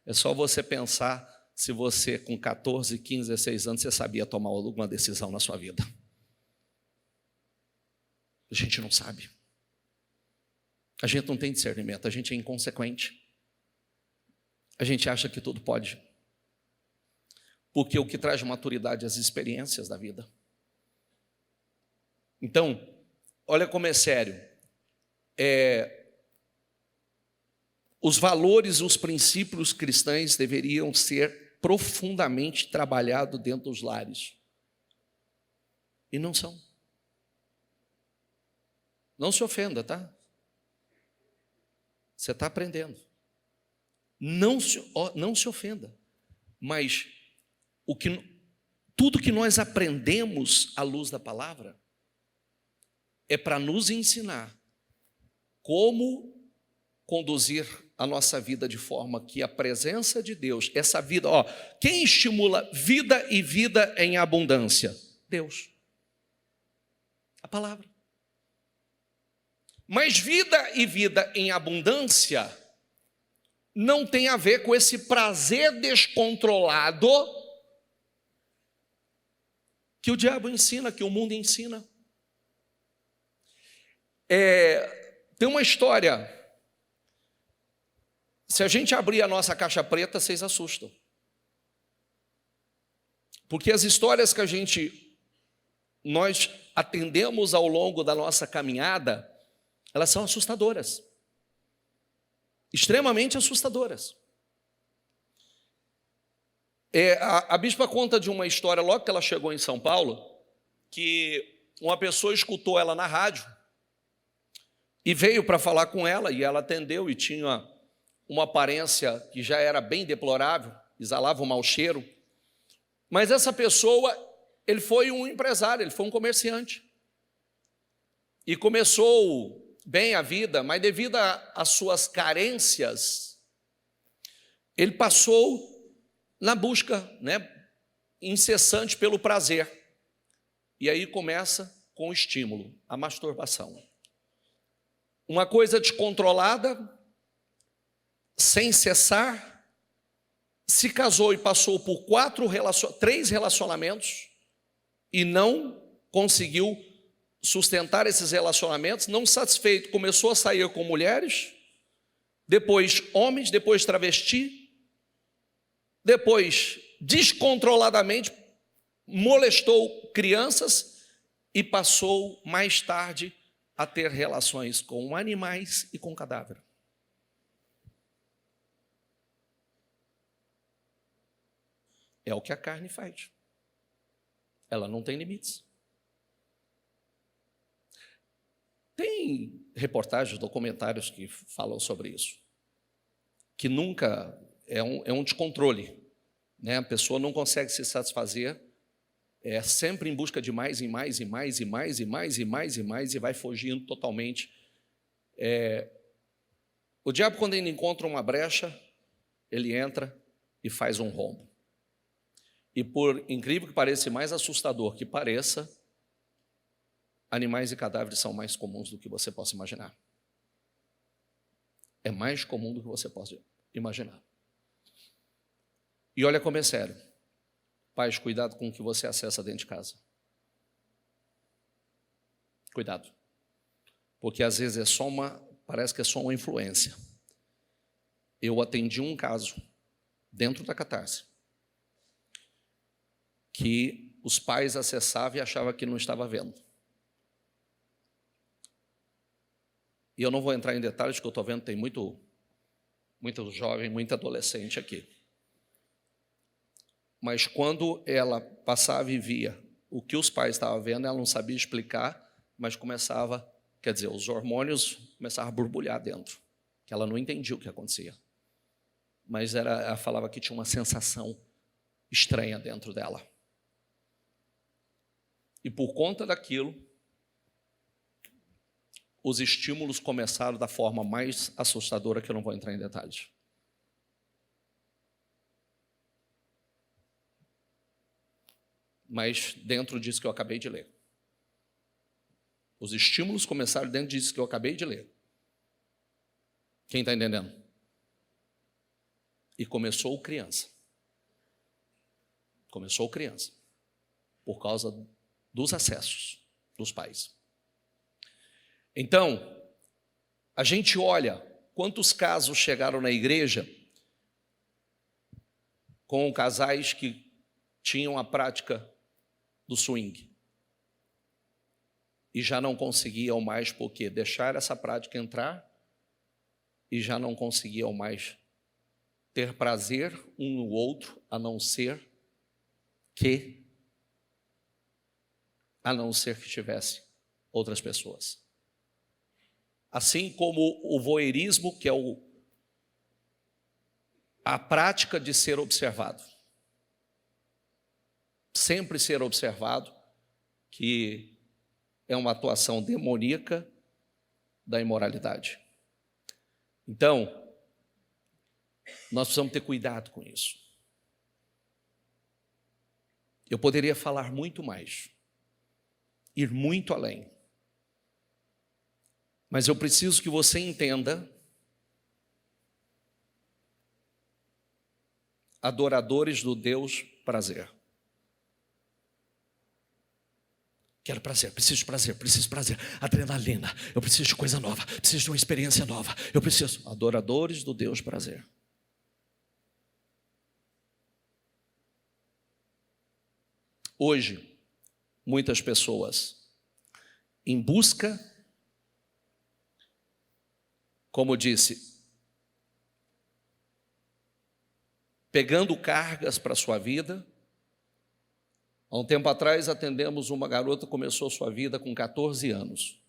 É só você pensar se você com 14, 15, 16 anos você sabia tomar alguma decisão na sua vida. A gente não sabe. A gente não tem discernimento, a gente é inconsequente. A gente acha que tudo pode. Porque o que traz maturidade é as experiências da vida. Então, olha como é sério. Os valores, os princípios cristãos deveriam ser profundamente trabalhados dentro dos lares. E não são. Não se ofenda, tá? Você está aprendendo. Não se ofenda. Mas tudo que nós aprendemos à luz da palavra é para nos ensinar como conduzir a nossa vida de forma que a presença de Deus, essa vida, quem estimula vida e vida em abundância? Deus. A palavra. Mas vida e vida em abundância não tem a ver com esse prazer descontrolado que o diabo ensina, que o mundo ensina. Tem uma história. Se a gente abrir a nossa caixa preta, vocês assustam. Porque as histórias que nós atendemos ao longo da nossa caminhada, elas são assustadoras. Extremamente assustadoras. A bispa conta de uma história, logo que ela chegou em São Paulo, que uma pessoa escutou ela na rádio e veio para falar com ela, e ela atendeu, e tinha uma aparência que já era bem deplorável, exalava um mau cheiro. Mas essa pessoa, ele foi um empresário, ele foi um comerciante. E começou bem a vida, mas devido às suas carências, ele passou na busca, incessante pelo prazer. E aí começa com o estímulo, a masturbação. Uma coisa descontrolada, sem cessar, se casou e passou por 3 relacionamentos e não conseguiu sustentar esses relacionamentos. Não satisfeito, começou a sair com mulheres, depois homens, depois travesti, depois descontroladamente molestou crianças e passou mais tarde a ter relações com animais e com cadáver. É o que a carne faz. Ela não tem limites. Tem reportagens, documentários que falam sobre isso. Que nunca é um descontrole. A pessoa não consegue se satisfazer, é sempre em busca de mais e mais e mais e mais e mais e mais e mais e vai fugindo totalmente. O diabo, quando ele encontra uma brecha, ele entra e faz um rombo. E por incrível que pareça, e mais assustador que pareça, animais e cadáveres são mais comuns do que você possa imaginar. É mais comum do que você possa imaginar. E olha como é sério. Pais, cuidado com o que você acessa dentro de casa. Cuidado. Porque às vezes parece que é só uma influência. Eu atendi um caso dentro da Catarse, que os pais acessavam e achavam que não estava vendo. E eu não vou entrar em detalhes, porque eu estou vendo que tem muito jovem, muito adolescente aqui. Mas quando ela passava e via o que os pais estavam vendo, ela não sabia explicar, mas os hormônios começavam a borbulhar dentro, que ela não entendia o que acontecia. Mas ela falava que tinha uma sensação estranha dentro dela. E por conta daquilo, os estímulos começaram da forma mais assustadora, que eu não vou entrar em detalhes. Mas dentro disso que eu acabei de ler. Os estímulos começaram dentro disso que eu acabei de ler. Quem está entendendo? E começou criança. Começou criança. Por causa dos acessos dos pais. Então, a gente olha quantos casos chegaram na igreja com casais que tinham a prática do swing e já não conseguiam mais, porque deixaram essa prática entrar e já não conseguiam mais ter prazer um no outro, a não ser que tivesse outras pessoas. assim como o voyeurismo, que é a prática de ser observado. Sempre ser observado, que é uma atuação demoníaca da imoralidade. Então, nós precisamos ter cuidado com isso. Eu poderia falar muito mais, ir muito além, mas eu preciso que você entenda: adoradores do Deus prazer. Quero prazer, preciso de prazer, adrenalina, eu preciso de coisa nova, preciso de uma experiência nova, eu preciso. Adoradores do Deus prazer. Hoje, muitas pessoas, em busca, como disse, pegando cargas para a sua vida. Há um tempo atrás, atendemos uma garota que começou sua vida com 14 anos.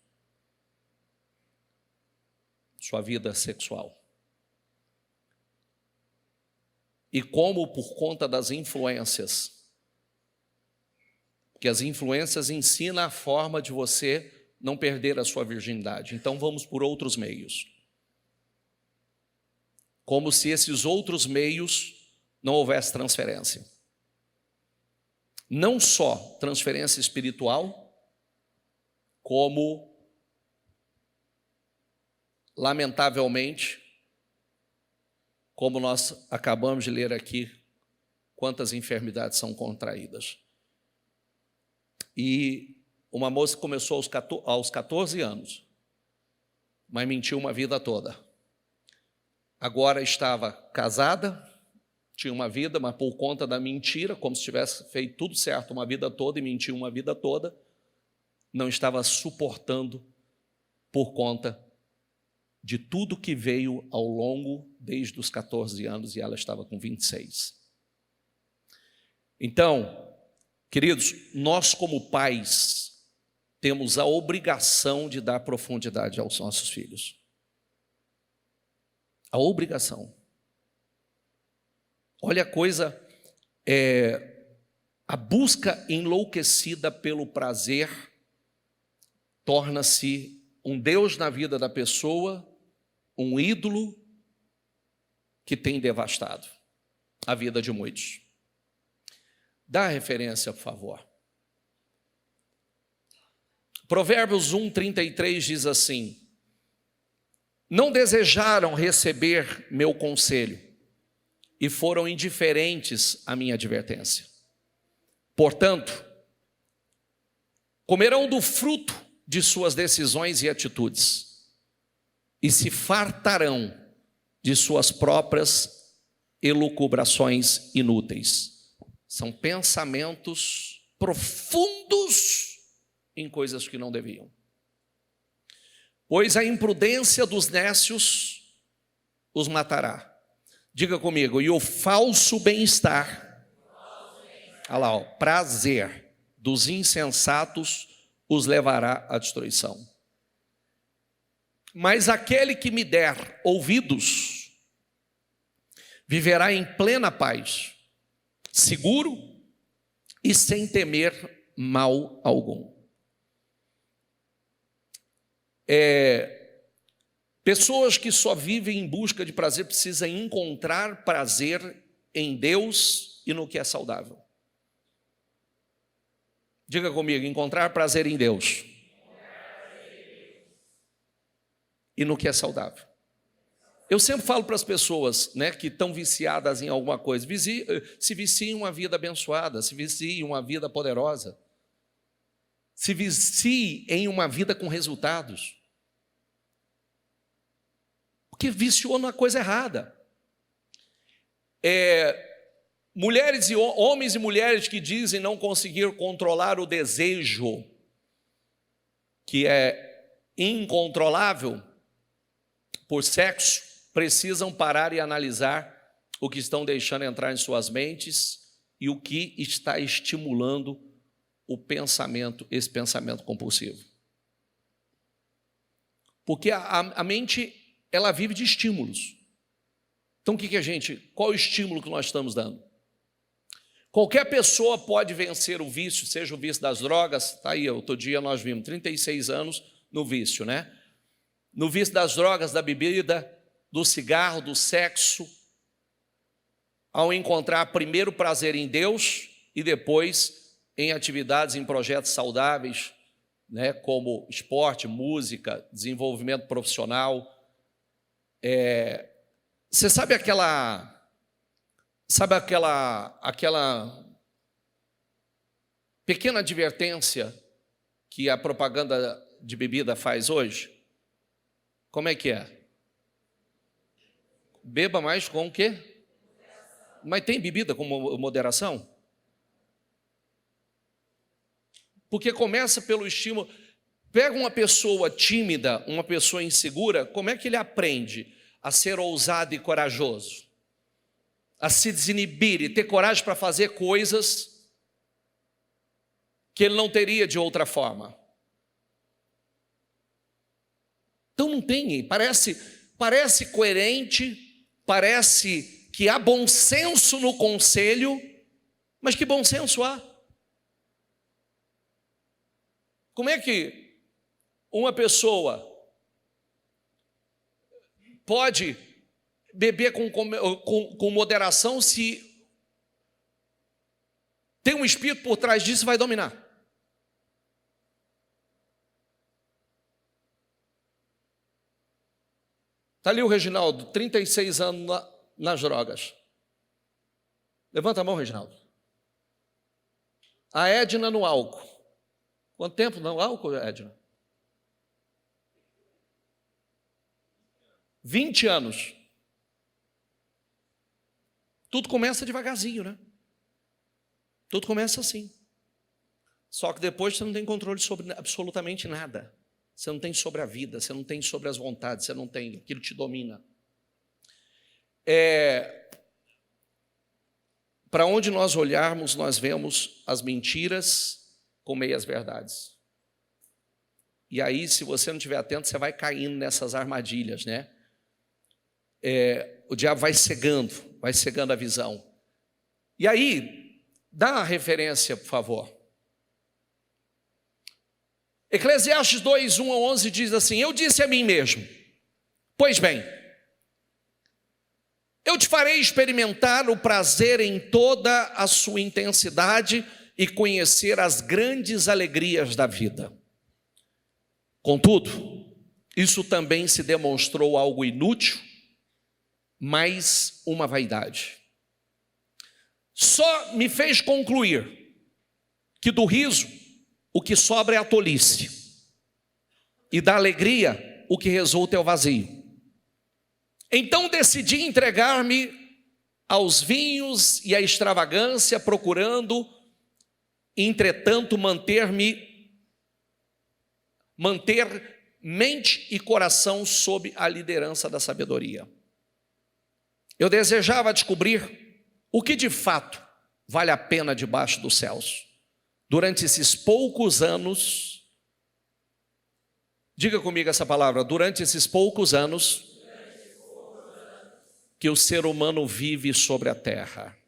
Sua vida sexual. E como, por conta das influências, que as influências ensinam a forma de você não perder a sua virgindade. Então, vamos por outros meios. Como se esses outros meios não houvesse transferência. Não só transferência espiritual, como, lamentavelmente, como nós acabamos de ler aqui, quantas enfermidades são contraídas. E uma moça começou aos 14 anos, mas mentiu uma vida toda. Agora estava casada, tinha uma vida, mas por conta da mentira, como se tivesse feito tudo certo uma vida toda e mentiu uma vida toda, não estava suportando por conta de tudo que veio ao longo desde os 14 anos, e ela estava com 26. Então, queridos, nós como pais temos a obrigação de dar profundidade aos nossos filhos. A obrigação. Olha a coisa, a busca enlouquecida pelo prazer torna-se um Deus na vida da pessoa, um ídolo que tem devastado a vida de muitos. Dá a referência, por favor. Provérbios 1:33 diz assim: não desejaram receber meu conselho e foram indiferentes à minha advertência. Portanto, comerão do fruto de suas decisões e atitudes, e se fartarão de suas próprias elucubrações inúteis. São pensamentos profundos em coisas que não deviam. Pois a imprudência dos nécios os matará. Diga comigo: e o falso bem-estar, olha lá, ó, prazer dos insensatos os levará à destruição. Mas aquele que me der ouvidos, viverá em plena paz, seguro e sem temer mal algum. Pessoas que só vivem em busca de prazer precisam encontrar prazer em Deus e no que é saudável. Diga comigo: encontrar prazer em Deus e no que é saudável. Eu sempre falo para as pessoas, né, que estão viciadas em alguma coisa: se viciem em uma vida abençoada, se viciem em uma vida poderosa, se viciem em uma vida com resultados. Porque viciou numa coisa errada. Mulheres e homens e mulheres que dizem não conseguir controlar o desejo, que é incontrolável, por sexo, precisam parar e analisar o que estão deixando entrar em suas mentes e o que está estimulando o pensamento, esse pensamento compulsivo. Porque a mente, ela vive de estímulos. Então, qual é o estímulo que nós estamos dando? Qualquer pessoa pode vencer o vício, seja o vício das drogas, está aí, outro dia nós vimos, 36 anos no vício, né? No vício das drogas, da bebida, do cigarro, do sexo, ao encontrar primeiro prazer em Deus e depois em atividades, em projetos saudáveis, né, como esporte, música, desenvolvimento profissional. Você sabe aquela pequena advertência que a propaganda de bebida faz hoje? Como é que é? Beba mais com o quê? Mas tem bebida com moderação? Porque começa pelo estímulo. Pega uma pessoa tímida, uma pessoa insegura, como é que ele aprende a ser ousado e corajoso? A se desinibir e ter coragem para fazer coisas que ele não teria de outra forma. Então não tem, parece coerente, parece que há bom senso no conselho, mas que bom senso há? Como é que uma pessoa pode beber com moderação se tem um espírito por trás disso e vai dominar? Está ali o Reginaldo, 36 anos nas drogas. Levanta a mão, Reginaldo. A Edna no álcool. Quanto tempo no álcool, Edna? 20 anos. Tudo começa devagarzinho, né? Tudo começa assim. Só que depois você não tem controle sobre absolutamente nada. Você não tem sobre a vida, você não tem sobre as vontades, você não tem, aquilo te domina. Para onde nós olharmos, nós vemos as mentiras com meias verdades. E aí, se você não estiver atento, você vai caindo nessas armadilhas, né? O diabo vai cegando a visão. E aí, dá uma referência, por favor. Eclesiastes 2, 1 a 11 diz assim: eu disse a mim mesmo, pois bem, eu te farei experimentar o prazer em toda a sua intensidade e conhecer as grandes alegrias da vida. Contudo, isso também se demonstrou algo inútil, mais uma vaidade. Só me fez concluir que do riso o que sobra é a tolice, e da alegria o que resulta é o vazio. Então decidi entregar-me aos vinhos e à extravagância, procurando, entretanto, manter mente e coração sob a liderança da sabedoria. Eu desejava descobrir o que de fato vale a pena debaixo dos céus. Durante esses poucos anos, diga comigo essa palavra, durante esses poucos anos que o ser humano vive sobre a terra.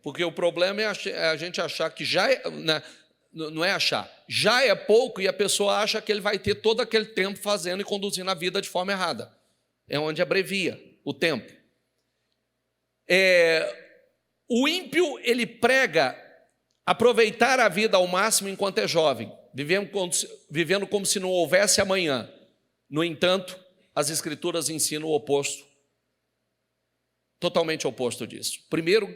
Porque o problema é a gente achar que já é, não é achar, já é pouco e a pessoa acha que ele vai ter todo aquele tempo fazendo e conduzindo a vida de forma errada. É onde abrevia o tempo. O ímpio, ele prega aproveitar a vida ao máximo enquanto é jovem, vivendo como se não houvesse amanhã. No entanto, as Escrituras ensinam o oposto, totalmente oposto disso. Primeiro,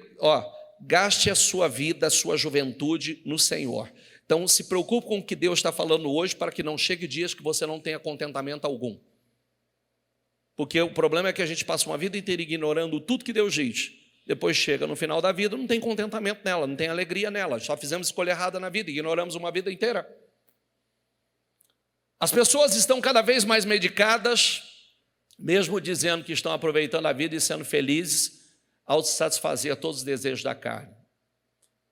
gaste a sua vida, a sua juventude no Senhor. Então, se preocupe com o que Deus está falando hoje, para que não chegue dias que você não tenha contentamento algum. Porque o problema é que a gente passa uma vida inteira ignorando tudo que Deus diz. Depois chega no final da vida, não tem contentamento nela, não tem alegria nela. Só fizemos escolha errada na vida, ignoramos uma vida inteira. As pessoas estão cada vez mais medicadas, mesmo dizendo que estão aproveitando a vida e sendo felizes, ao satisfazer todos os desejos da carne.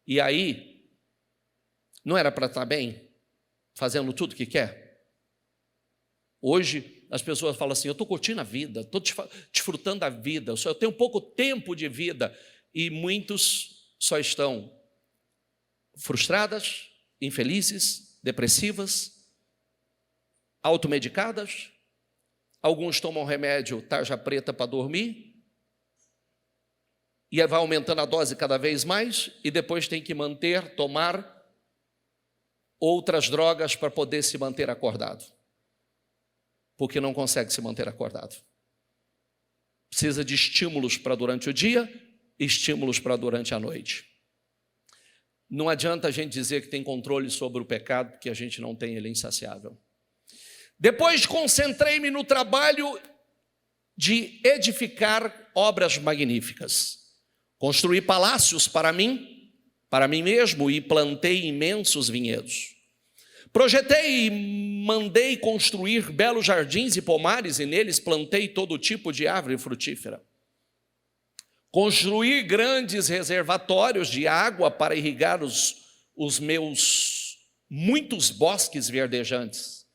E aí, não era para estar bem, fazendo tudo o que quer? Hoje as pessoas falam assim, eu estou curtindo a vida, estou desfrutando da vida, eu tenho pouco tempo de vida, e muitos só estão frustradas, infelizes, depressivas, automedicadas, alguns tomam remédio tarja preta para dormir, e vai aumentando a dose cada vez mais, e depois tem que tomar outras drogas para poder se manter acordado, porque não consegue se manter acordado. Precisa de estímulos para durante o dia, estímulos para durante a noite. Não adianta a gente dizer que tem controle sobre o pecado, porque a gente não tem, ele é insaciável. Depois concentrei-me no trabalho de edificar obras magníficas. Construí palácios para mim mesmo, e plantei imensos vinhedos. Projetei e mandei construir belos jardins e pomares, e neles plantei todo tipo de árvore frutífera. Construí grandes reservatórios de água para irrigar os meus muitos bosques verdejantes.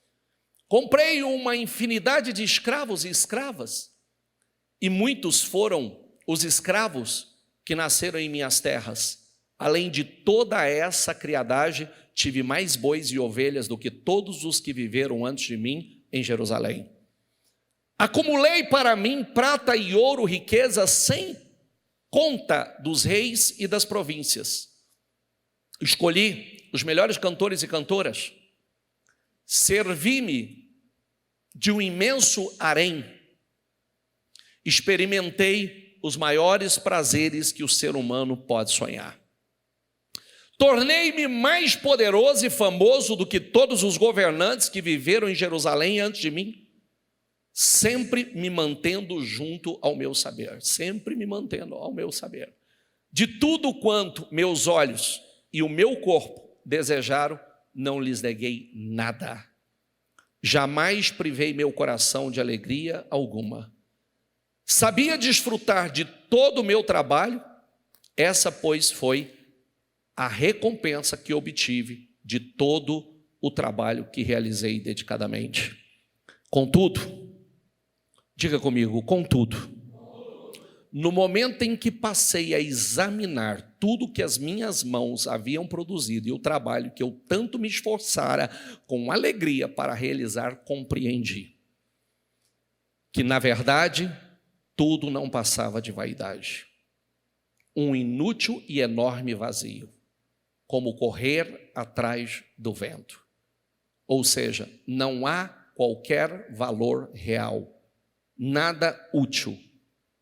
Comprei uma infinidade de escravos e escravas, e muitos foram os escravos que nasceram em minhas terras. Além de toda essa criadagem, tive mais bois e ovelhas do que todos os que viveram antes de mim em Jerusalém. Acumulei para mim prata e ouro, riquezas sem conta dos reis e das províncias. Escolhi os melhores cantores e cantoras. Servi-me de um imenso harém. Experimentei os maiores prazeres que o ser humano pode sonhar. Tornei-me mais poderoso e famoso do que todos os governantes que viveram em Jerusalém antes de mim, sempre me mantendo junto ao meu saber, sempre me mantendo ao meu saber. De tudo quanto meus olhos e o meu corpo desejaram, não lhes neguei nada. Jamais privei meu coração de alegria alguma. Sabia desfrutar de todo o meu trabalho, essa, pois, foi a recompensa que obtive de todo o trabalho que realizei dedicadamente. Contudo, diga comigo, contudo, no momento em que passei a examinar tudo que as minhas mãos haviam produzido e o trabalho que eu tanto me esforçara com alegria para realizar, compreendi que, na verdade, tudo não passava de vaidade, um inútil e enorme vazio, como correr atrás do vento. Ou seja, não há qualquer valor real, nada útil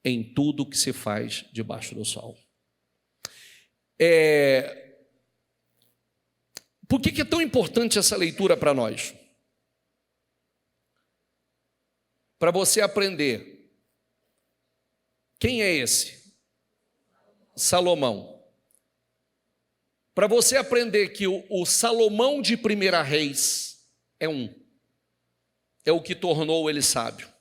em tudo que se faz debaixo do sol. Por que é tão importante essa leitura para nós? Para você aprender. Quem é esse? Salomão. Para você aprender que o Salomão de 1 Reis é o que tornou ele sábio.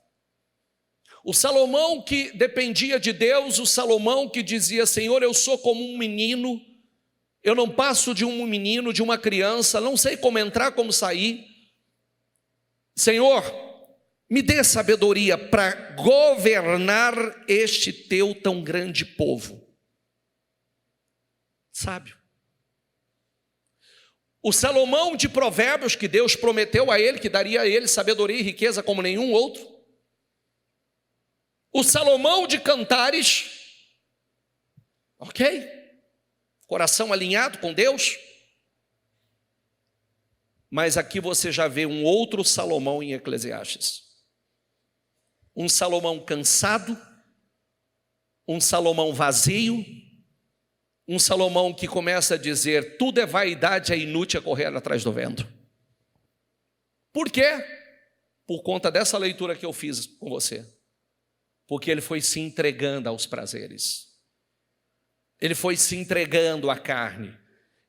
O Salomão que dependia de Deus, o Salomão que dizia, Senhor, eu sou como um menino, eu não passo de um menino, de uma criança, não sei como entrar, como sair. Senhor, me dê sabedoria para governar este teu tão grande povo. Sábio. O Salomão de Provérbios, que Deus prometeu a ele, que daria a ele sabedoria e riqueza como nenhum outro. O Salomão de Cantares, ok? Coração alinhado com Deus. Mas aqui você já vê um outro Salomão em Eclesiastes. Um Salomão cansado, um Salomão vazio, um Salomão que começa a dizer, tudo é vaidade, é inútil é correr atrás do vento. Por quê? Por conta dessa leitura que eu fiz com você. Porque ele foi se entregando aos prazeres. Ele foi se entregando à carne.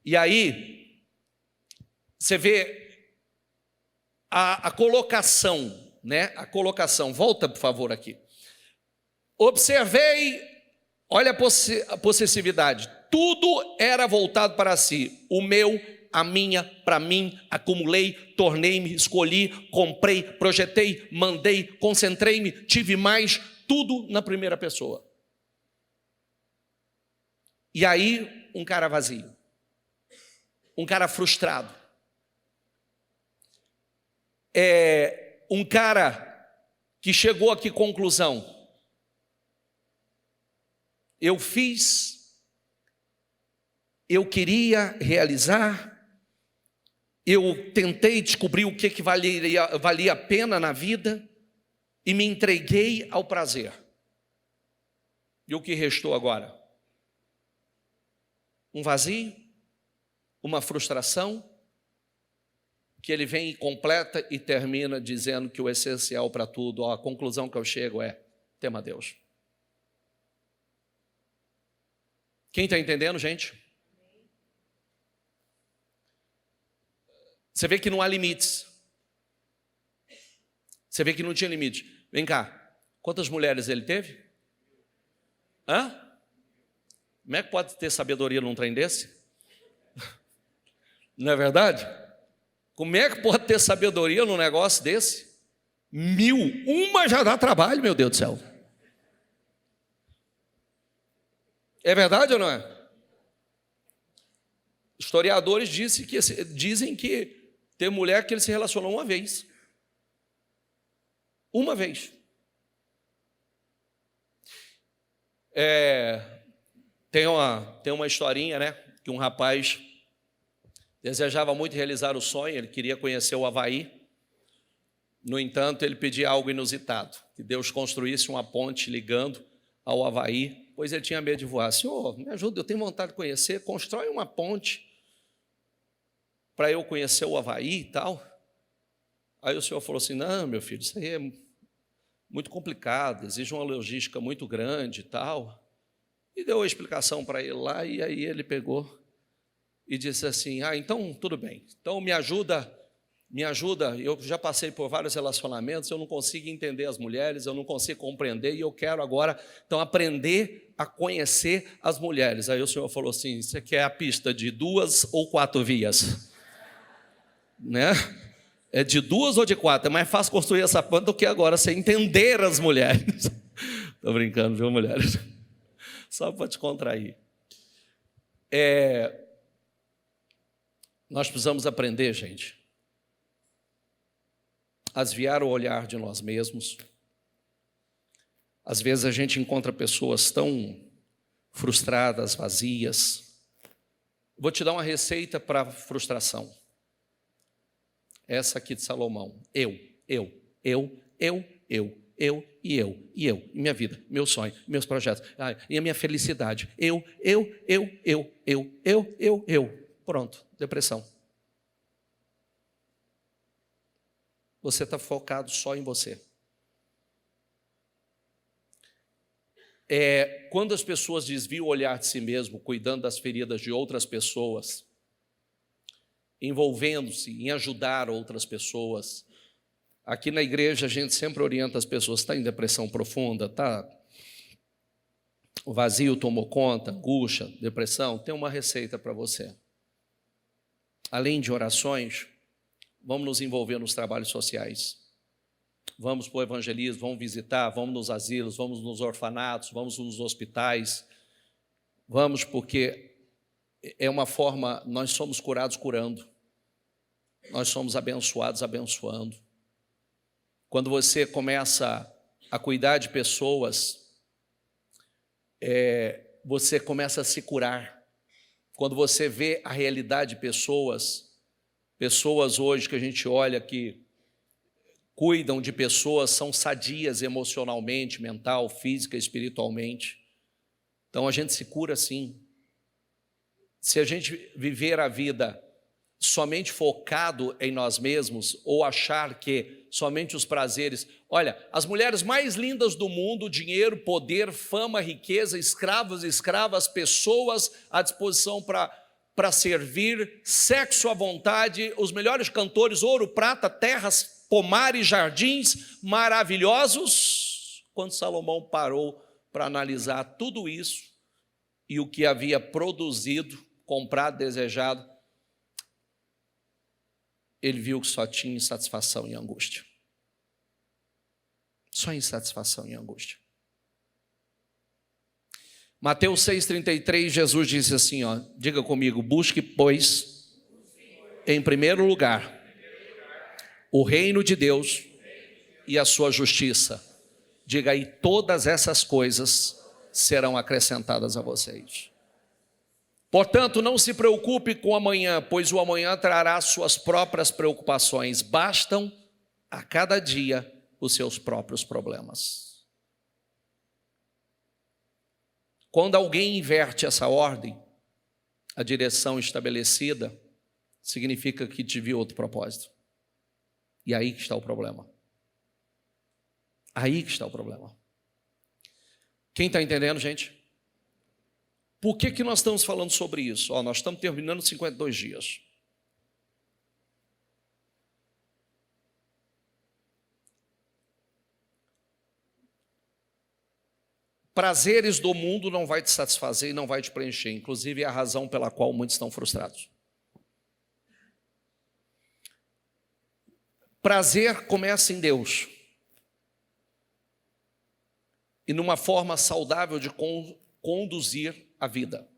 E aí, você vê a colocação, né? A colocação, volta por favor aqui. Observei, olha a possessividade. Tudo era voltado para si. O meu a minha, para mim, acumulei, tornei-me, escolhi, comprei, projetei, mandei, concentrei-me, tive mais, tudo na primeira pessoa. E aí, um cara vazio, um cara frustrado, um cara que chegou a que conclusão? Eu fiz, eu queria realizar, eu tentei descobrir o que valia a pena na vida e me entreguei ao prazer. E o que restou agora? Um vazio, uma frustração, que ele vem e completa e termina dizendo que o essencial para tudo, a conclusão que eu chego é: tema Deus. Quem está entendendo, gente? Você vê que não há limites. Você vê que não tinha limite. Vem cá, quantas mulheres ele teve? Hã? Como é que pode ter sabedoria num trem desse? Não é verdade? Como é que pode ter sabedoria num negócio desse? 1000, uma já dá trabalho, meu Deus do céu. É verdade ou não é? Historiadores dizem que tem mulher que ele se relacionou uma vez. Uma vez. Tem uma historinha, né? Que um rapaz desejava muito realizar o sonho, ele queria conhecer o Havaí. No entanto, ele pedia algo inusitado, que Deus construísse uma ponte ligando ao Havaí, pois ele tinha medo de voar. Senhor, me ajuda, eu tenho vontade de conhecer, constrói uma ponte para eu conhecer o Havaí e tal. Aí o Senhor falou assim: não, meu filho, isso aí é muito complicado, exige uma logística muito grande e tal. E deu a explicação para ele lá, e aí ele pegou e disse assim: então tudo bem, então me ajuda, eu já passei por vários relacionamentos, eu não consigo entender as mulheres, eu não consigo compreender, e eu quero agora, então, aprender a conhecer as mulheres. Aí o Senhor falou assim: você quer a pista de 2 ou 4 vias? Né? É de 2 ou de 4? É mais fácil construir essa ponte do que agora você entender as mulheres. Estou brincando, viu, mulheres? Só para te contrair. Nós precisamos aprender, gente, a desviar o olhar de nós mesmos. Às vezes a gente encontra pessoas tão frustradas, vazias. Vou te dar uma receita para a frustração. Essa aqui de Salomão. Eu, e minha vida, meu sonho, meus projetos, e a minha felicidade. Eu. Pronto, depressão. Você está focado só em você. Quando as pessoas desviam o olhar de si mesmo, cuidando das feridas de outras pessoas, envolvendo-se em ajudar outras pessoas. Aqui na igreja a gente sempre orienta as pessoas: está em depressão profunda, tá? O vazio tomou conta, angústia, depressão. Tem uma receita para você. Além de orações, vamos nos envolver nos trabalhos sociais. Vamos para o evangelismo, vamos visitar, vamos nos asilos, vamos nos orfanatos, vamos nos hospitais. Vamos, porque é uma forma, nós somos curados curando. Nós somos abençoados abençoando. Quando você começa a cuidar de pessoas, você começa a se curar. Quando você vê a realidade de pessoas hoje que a gente olha que cuidam de pessoas, são sadias emocionalmente, mental, física, espiritualmente. Então a gente se cura sim. Se a gente viver a vida somente focado em nós mesmos, ou achar que somente os prazeres... Olha, as mulheres mais lindas do mundo, dinheiro, poder, fama, riqueza, escravos, escravas, pessoas à disposição para servir, sexo à vontade, os melhores cantores, ouro, prata, terras, pomares, jardins maravilhosos. Quando Salomão parou para analisar tudo isso e o que havia produzido, comprado, desejado, ele viu que só tinha insatisfação e angústia. Só insatisfação e angústia. Mateus 6,33, Jesus disse assim, ó, diga comigo, busque, pois, em primeiro lugar, o reino de Deus e a sua justiça. Diga aí, todas essas coisas serão acrescentadas a vocês. Portanto, não se preocupe com o amanhã, pois o amanhã trará suas próprias preocupações. Bastam a cada dia os seus próprios problemas. Quando alguém inverte essa ordem, a direção estabelecida, significa que devia outro propósito. E aí que está o problema. Aí que está o problema. Quem está entendendo, gente? Por que nós estamos falando sobre isso? Nós estamos terminando 52 dias. Prazeres do mundo não vai te satisfazer e não vai te preencher. Inclusive é a razão pela qual muitos estão frustrados. Prazer começa em Deus. E numa forma saudável de conduzir a vida.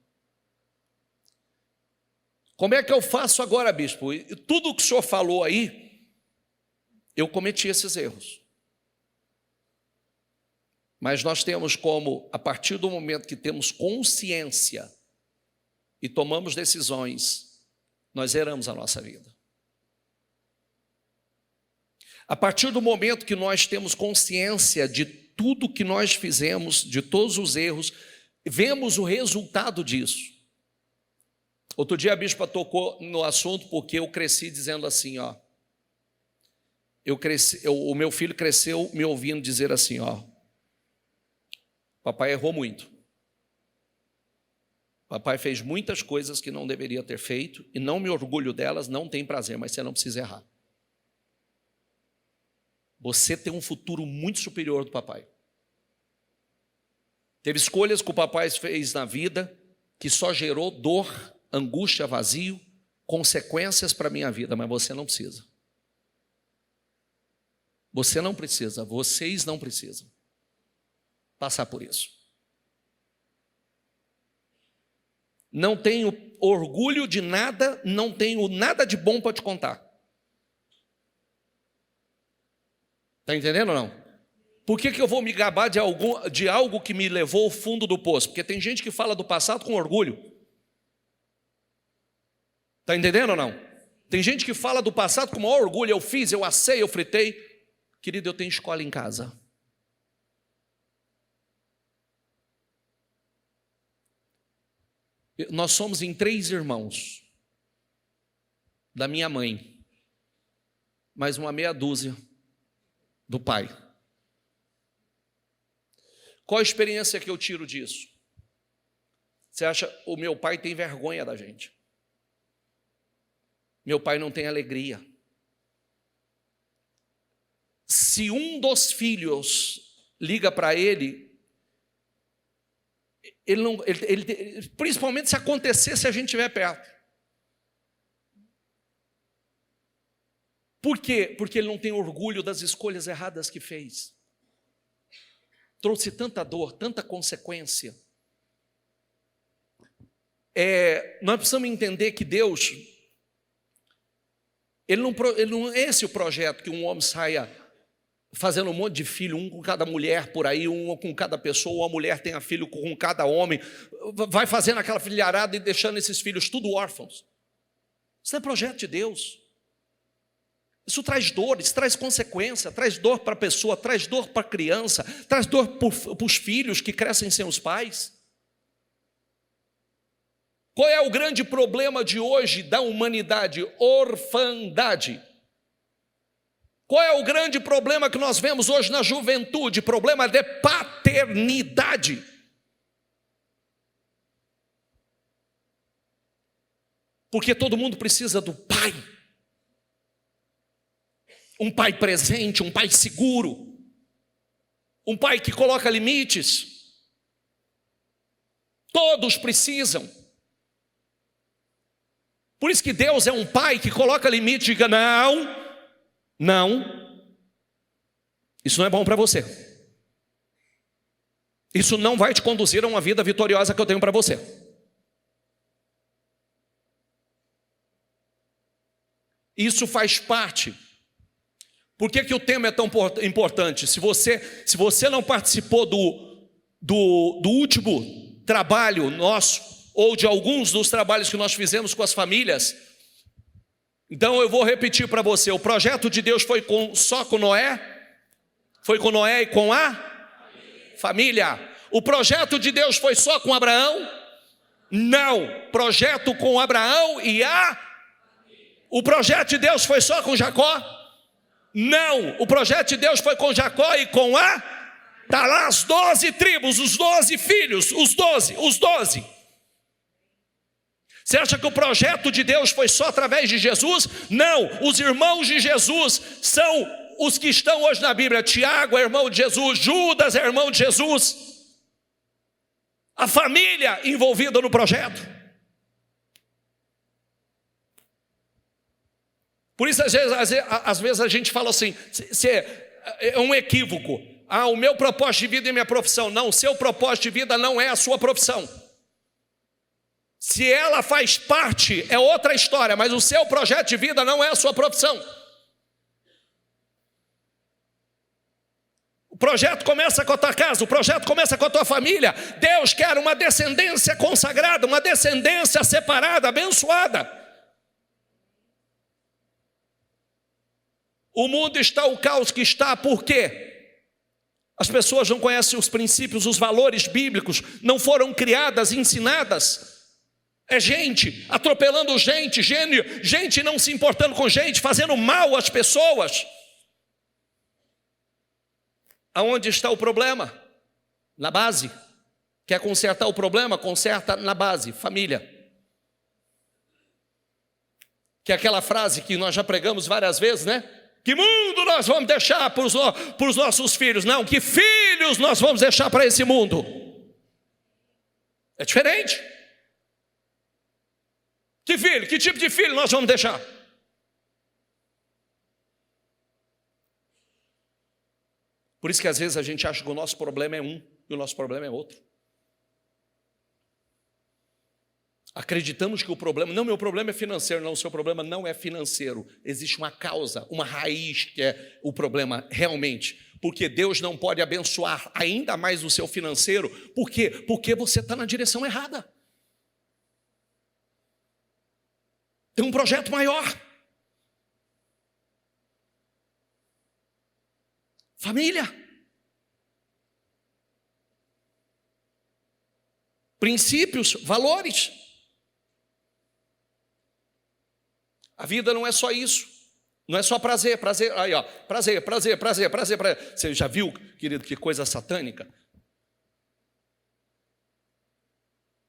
Como é que eu faço agora, bispo? Tudo o que o senhor falou aí, eu cometi esses erros. Mas nós temos como, a partir do momento que temos consciência e tomamos decisões, nós zeramos a nossa vida. A partir do momento que nós temos consciência de tudo que nós fizemos, de todos os erros, vemos o resultado disso. Outro dia a bispa tocou no assunto porque eu cresci dizendo assim, ó. O meu filho cresceu me ouvindo dizer assim, ó. Papai errou muito. Papai fez muitas coisas que não deveria ter feito e não me orgulho delas, não tem prazer, mas você não precisa errar. Você tem um futuro muito superior do papai. Teve escolhas que o papai fez na vida que só gerou dor, angústia, vazio, consequências para a minha vida, mas você não precisa. Você não precisa, vocês não precisam passar por isso. Não tenho orgulho de nada, não tenho nada de bom para te contar. Está entendendo ou não? Por que eu vou me gabar de algo que me levou ao fundo do poço? Porque tem gente que fala do passado com orgulho. Está entendendo ou não? Tem gente que fala do passado com maior orgulho. Eu fiz, eu assei, eu fritei. Querido, eu tenho escola em casa. Nós somos em 3 irmãos. Da minha mãe. Mais uma meia dúzia do pai. Qual a experiência que eu tiro disso? Você acha, o meu pai tem vergonha da gente. Meu pai não tem alegria. Se um dos filhos liga para ele principalmente se acontecer, se a gente estiver perto. Por quê? Porque ele não tem orgulho das escolhas erradas que fez. Trouxe tanta dor, tanta consequência. Nós precisamos entender que Deus, ele não é esse o projeto que um homem saia fazendo um monte de filho, um com cada mulher por aí, um com cada pessoa, uma mulher tenha filho com cada homem, vai fazendo aquela filharada e deixando esses filhos tudo órfãos. Isso não é projeto de Deus. Isso traz dor, isso traz consequência, traz dor para a pessoa, traz dor para a criança, traz dor para os filhos que crescem sem os pais. Qual é o grande problema de hoje da humanidade? Orfandade. Qual é o grande problema que nós vemos hoje na juventude? Problema de paternidade. Porque todo mundo precisa do pai. Um pai presente, um pai seguro. Um pai que coloca limites. Todos precisam. Por isso que Deus é um pai que coloca limite e diga: não, isso não é bom para você. Isso não vai te conduzir a uma vida vitoriosa que eu tenho para você. Isso faz parte. Por que o tema é tão importante? Se você não participou do último trabalho nosso, ou de alguns dos trabalhos que nós fizemos com as famílias, então eu vou repetir para você: o projeto de Deus foi só com Noé? Foi com Noé e com a família. O projeto de Deus foi só com Abraão? Não. Projeto com Abraão e O projeto de Deus foi só com Jacó? Não. O projeto de Deus foi com Jacó e com Está lá as 12 tribos, os 12 filhos, os 12. Você acha que o projeto de Deus foi só através de Jesus? Não. Os irmãos de Jesus são os que estão hoje na Bíblia. Tiago é irmão de Jesus, Judas é irmão de Jesus. A família envolvida no projeto. Por isso, às vezes a gente fala assim, é um equívoco. O meu propósito de vida é minha profissão. Não, o seu propósito de vida não é a sua profissão. Se ela faz parte, é outra história, mas o seu projeto de vida não é a sua profissão. O projeto começa com a tua casa, o projeto começa com a tua família. Deus quer uma descendência consagrada, uma descendência separada, abençoada. O mundo está o caos que está, por quê? As pessoas não conhecem os princípios, os valores bíblicos, não foram criadas, ensinadas. É gente atropelando gente, gente não se importando com gente, fazendo mal às pessoas. Aonde está o problema? Na base. Quer consertar o problema? Conserta na base, família. Que é aquela frase que nós já pregamos várias vezes, né? Que mundo nós vamos deixar para os nossos filhos? Não, que filhos nós vamos deixar para esse mundo? É diferente. Que filho? Que tipo de filho nós vamos deixar? Por isso que às vezes a gente acha que o nosso problema é um e o nosso problema é outro. Acreditamos que o problema, não, meu problema é financeiro. Não, o seu problema não é financeiro. Existe uma causa, uma raiz que é o problema realmente. Porque Deus não pode abençoar ainda mais o seu financeiro. Por quê? Porque você está na direção errada. Tem um projeto maior. Família. Princípios, valores. A vida não é só isso. Não é só prazer. Aí, ó, prazer. Você já viu, querido, que coisa satânica?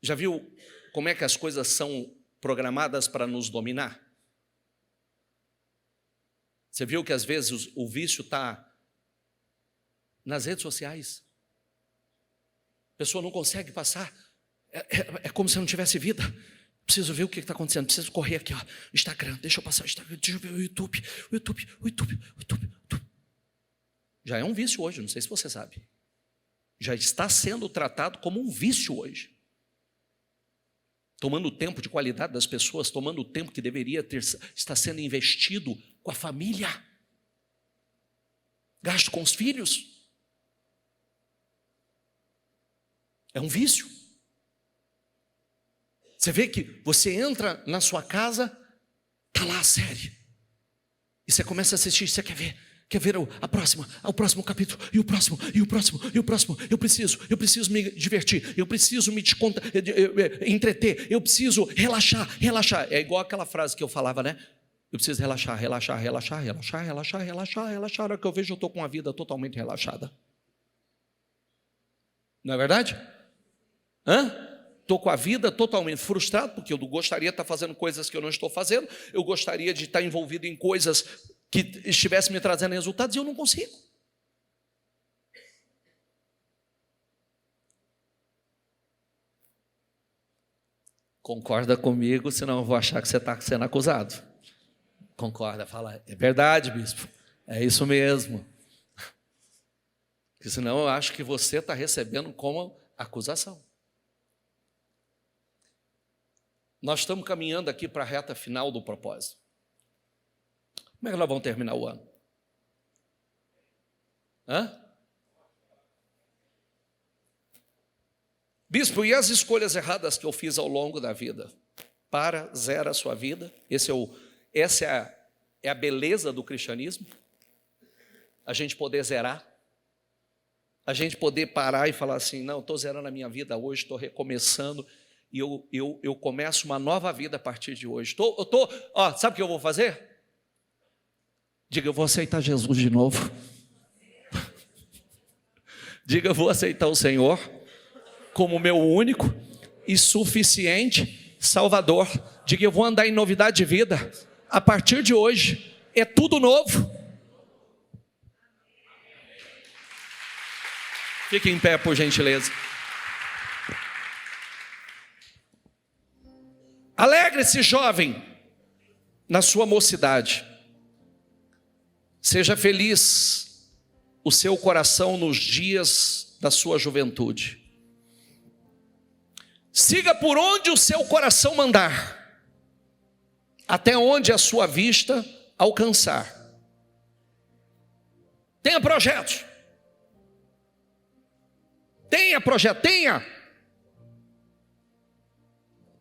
Já viu como é que as coisas são programadas para nos dominar? Você viu que às vezes o vício está nas redes sociais. A pessoa não consegue passar. É como se não tivesse vida. Preciso ver o que está acontecendo. Preciso correr aqui, ó. Instagram, deixa eu passar o Instagram. Deixa eu ver o YouTube. Já é um vício hoje, não sei se você sabe. Já está sendo tratado como um vício hoje. Tomando o tempo de qualidade das pessoas, tomando o tempo que deveria estar sendo investido com a família. Gasto com os filhos. É um vício. Você vê que você entra na sua casa, está lá a série. E você começa a assistir, você quer ver o próximo capítulo, e o próximo. Eu preciso me divertir, eu preciso me entreter, eu preciso relaxar. É igual aquela frase que eu falava, né? Eu preciso relaxar. A hora que eu vejo, eu estou com a vida totalmente relaxada. Não é verdade? Estou com a vida totalmente frustrado, porque eu gostaria de estar fazendo coisas que eu não estou fazendo, eu gostaria de estar envolvido em coisas que estivessem me trazendo resultados e eu não consigo. Concorda comigo, senão eu vou achar que você está sendo acusado. Concorda, fala, é verdade, bispo, é isso mesmo. Porque senão eu acho que você está recebendo como acusação. Nós estamos caminhando aqui para a reta final do propósito. Como é que nós vamos terminar o ano? Bispo, e as escolhas erradas que eu fiz ao longo da vida? Zera a sua vida. Essa é a beleza do cristianismo. A gente poder zerar. A gente poder parar e falar assim, não, estou zerando a minha vida hoje, estou recomeçando, e eu começo uma nova vida a partir de hoje. Sabe o que eu vou fazer? Diga, eu vou aceitar Jesus de novo. Diga, eu vou aceitar o Senhor como meu único e suficiente Salvador. Diga, eu vou andar em novidade de vida. A partir de hoje, é tudo novo. Fique em pé, por gentileza. Alegre-se, jovem, na sua mocidade. Seja feliz o seu coração nos dias da sua juventude. Siga por onde o seu coração mandar, até onde a sua vista alcançar. Tenha projetos. Tenha.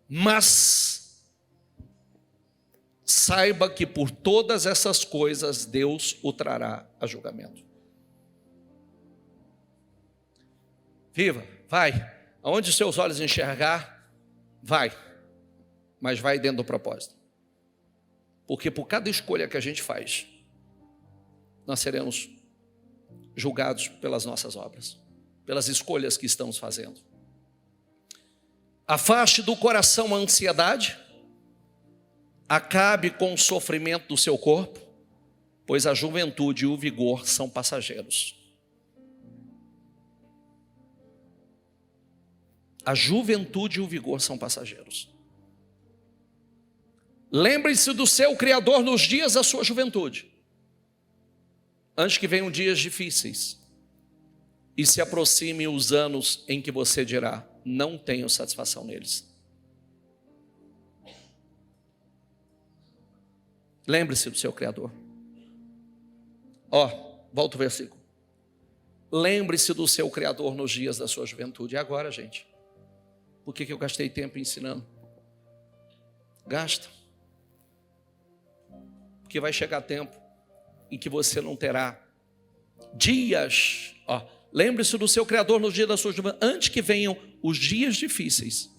Mas saiba que por todas essas coisas Deus o trará a julgamento. Viva, vai. Aonde os seus olhos enxergar, vai. Mas vai dentro do propósito. Porque por cada escolha que a gente faz, nós seremos julgados pelas nossas obras, pelas escolhas que estamos fazendo. Afaste do coração a ansiedade, acabe com o sofrimento do seu corpo, pois a juventude e o vigor são passageiros. A juventude e o vigor são passageiros. Lembre-se do seu Criador nos dias da sua juventude, antes que venham dias difíceis e se aproximem os anos em que você dirá, não tenho satisfação neles. Lembre-se do seu Criador. Volta o versículo. Lembre-se do seu Criador nos dias da sua juventude. E agora, gente? Por que eu gastei tempo ensinando? Gasta. Porque vai chegar tempo em que você não terá dias. Lembre-se do seu Criador nos dias da sua juventude, antes que venham os dias difíceis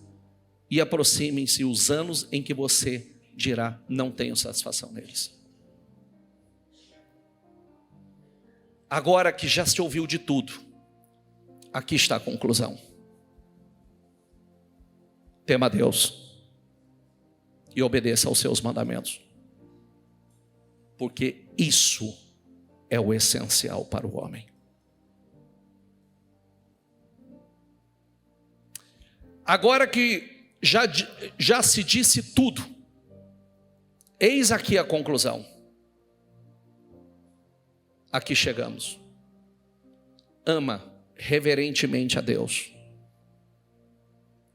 e aproximem-se os anos em que você dirá, não tenho satisfação neles. Agora que já se ouviu de tudo, aqui está a conclusão. Tema a Deus e obedeça aos seus mandamentos, porque isso é o essencial para o homem. Agora que já se disse tudo, eis aqui a conclusão. Aqui chegamos. Ama reverentemente a Deus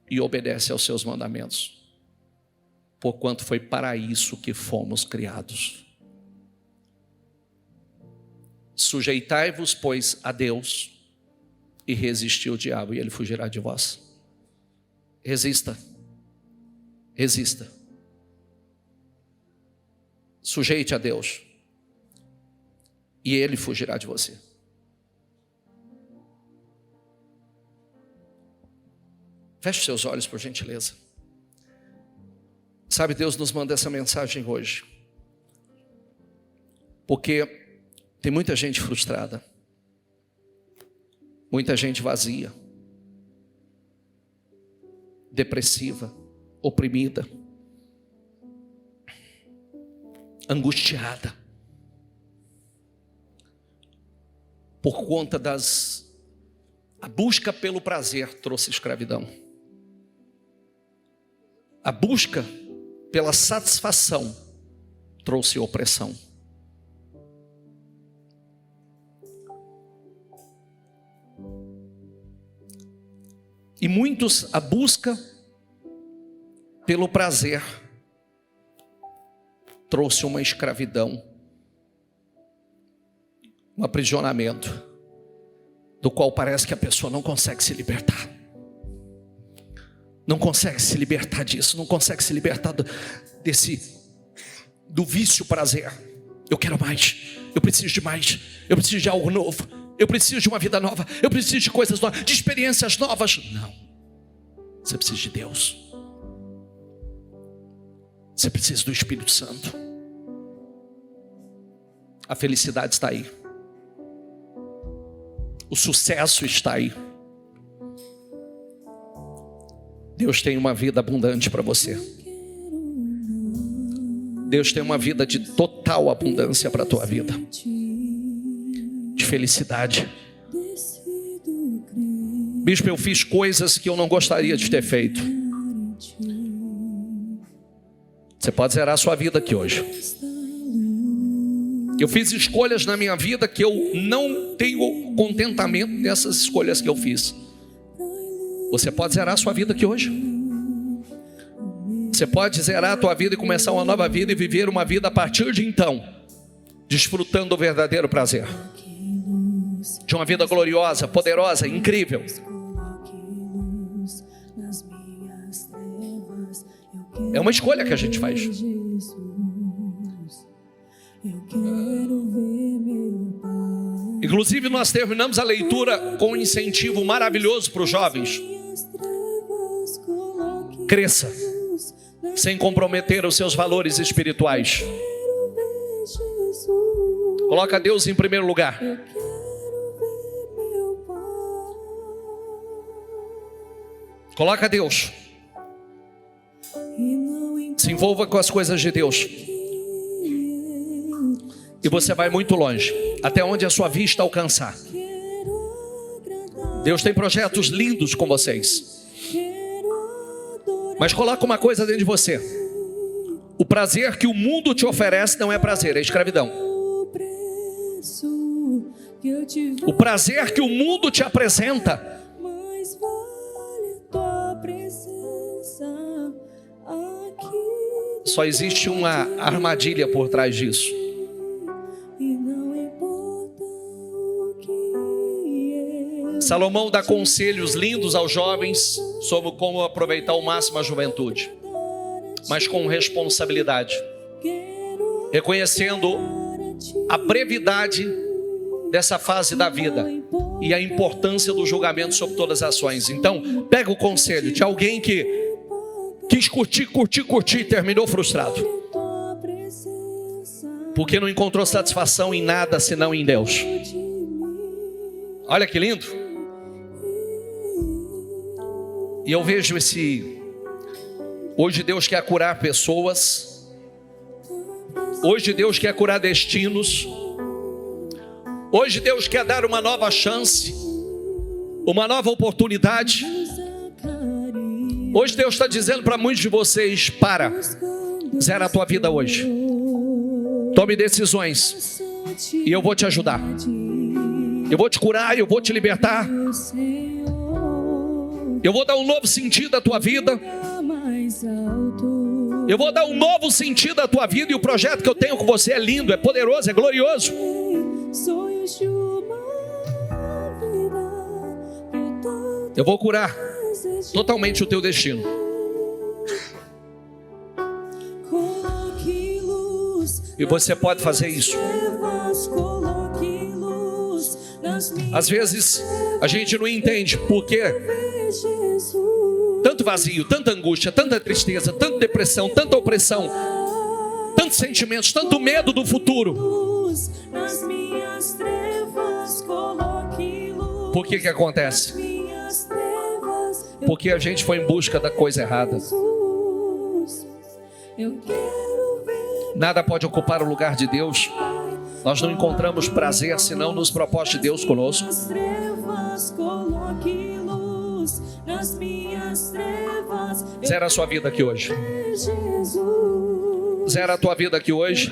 e obedece aos seus mandamentos, porquanto foi para isso que fomos criados. Sujeitai-vos, pois, a Deus e resisti ao diabo, e ele fugirá de vós. Resista. Sujeite a Deus e ele fugirá de você. Feche seus olhos, por gentileza. Sabe, Deus nos manda essa mensagem hoje, porque tem muita gente frustrada, muita gente vazia, depressiva, oprimida, angustiada, por conta a busca pelo prazer trouxe escravidão. A busca pela satisfação trouxe opressão. E muitos, a busca pelo prazer trouxe uma escravidão, um aprisionamento, do qual parece que a pessoa não consegue se libertar. Não consegue se libertar disso, não consegue se libertar do vício prazer. Eu quero mais, eu preciso de mais, eu preciso de algo novo, eu preciso de uma vida nova, eu preciso de coisas novas, de experiências novas. Não, você precisa de Deus. Você precisa do Espírito Santo. A felicidade está aí. O sucesso está aí. Deus tem uma vida abundante para você. Deus tem uma vida de total abundância para a tua vida. De felicidade. Bispo, eu fiz coisas que eu não gostaria de ter feito. Você pode zerar a sua vida aqui hoje. Eu fiz escolhas na minha vida que eu não tenho contentamento nessas escolhas que eu fiz. Você pode zerar a sua vida aqui hoje. Você pode zerar a tua vida e começar uma nova vida e viver uma vida a partir de então, desfrutando do verdadeiro prazer. De uma vida gloriosa, poderosa, incrível. É uma escolha que a gente faz. Inclusive nós terminamos a leitura com um incentivo maravilhoso para os jovens. Cresça, sem comprometer os seus valores espirituais. Coloca Deus em primeiro lugar. Coloca Deus. Se envolva com as coisas de Deus. E você vai muito longe, até onde a sua vista alcançar. Deus tem projetos lindos com vocês. Mas coloca uma coisa dentro de você. O prazer que o mundo te oferece não é prazer, é escravidão. O prazer que o mundo te apresenta só existe uma armadilha por trás disso. Salomão dá conselhos lindos aos jovens sobre como aproveitar ao máximo a juventude, mas com responsabilidade, reconhecendo a brevidade dessa fase da vida e a importância do julgamento sobre todas as ações. Então, pega o conselho de alguém que quis curtir e terminou frustrado, porque não encontrou satisfação em nada senão em Deus. Olha que lindo. E eu vejo hoje Deus quer curar pessoas, hoje Deus quer curar destinos, hoje Deus quer dar uma nova chance, uma nova oportunidade. Hoje Deus está dizendo para muitos de vocês: zera a tua vida hoje, tome decisões e eu vou te ajudar, eu vou te curar, eu vou te libertar. Eu vou dar um novo sentido à tua vida. Eu vou dar um novo sentido à tua vida. E o projeto que eu tenho com você é lindo, é poderoso, é glorioso. Eu vou curar totalmente o teu destino. E você pode fazer isso. Às vezes a gente não entende por quê. Tanto vazio, tanta angústia, tanta tristeza, tanta depressão, tanta opressão, tantos sentimentos, tanto medo do futuro. Por que acontece? Porque a gente foi em busca da coisa errada. Nada pode ocupar o lugar de Deus. Nós não encontramos prazer senão nos propósitos de Deus conosco. nas minhas trevas. Zera a sua vida aqui hoje. Zera a tua vida aqui hoje.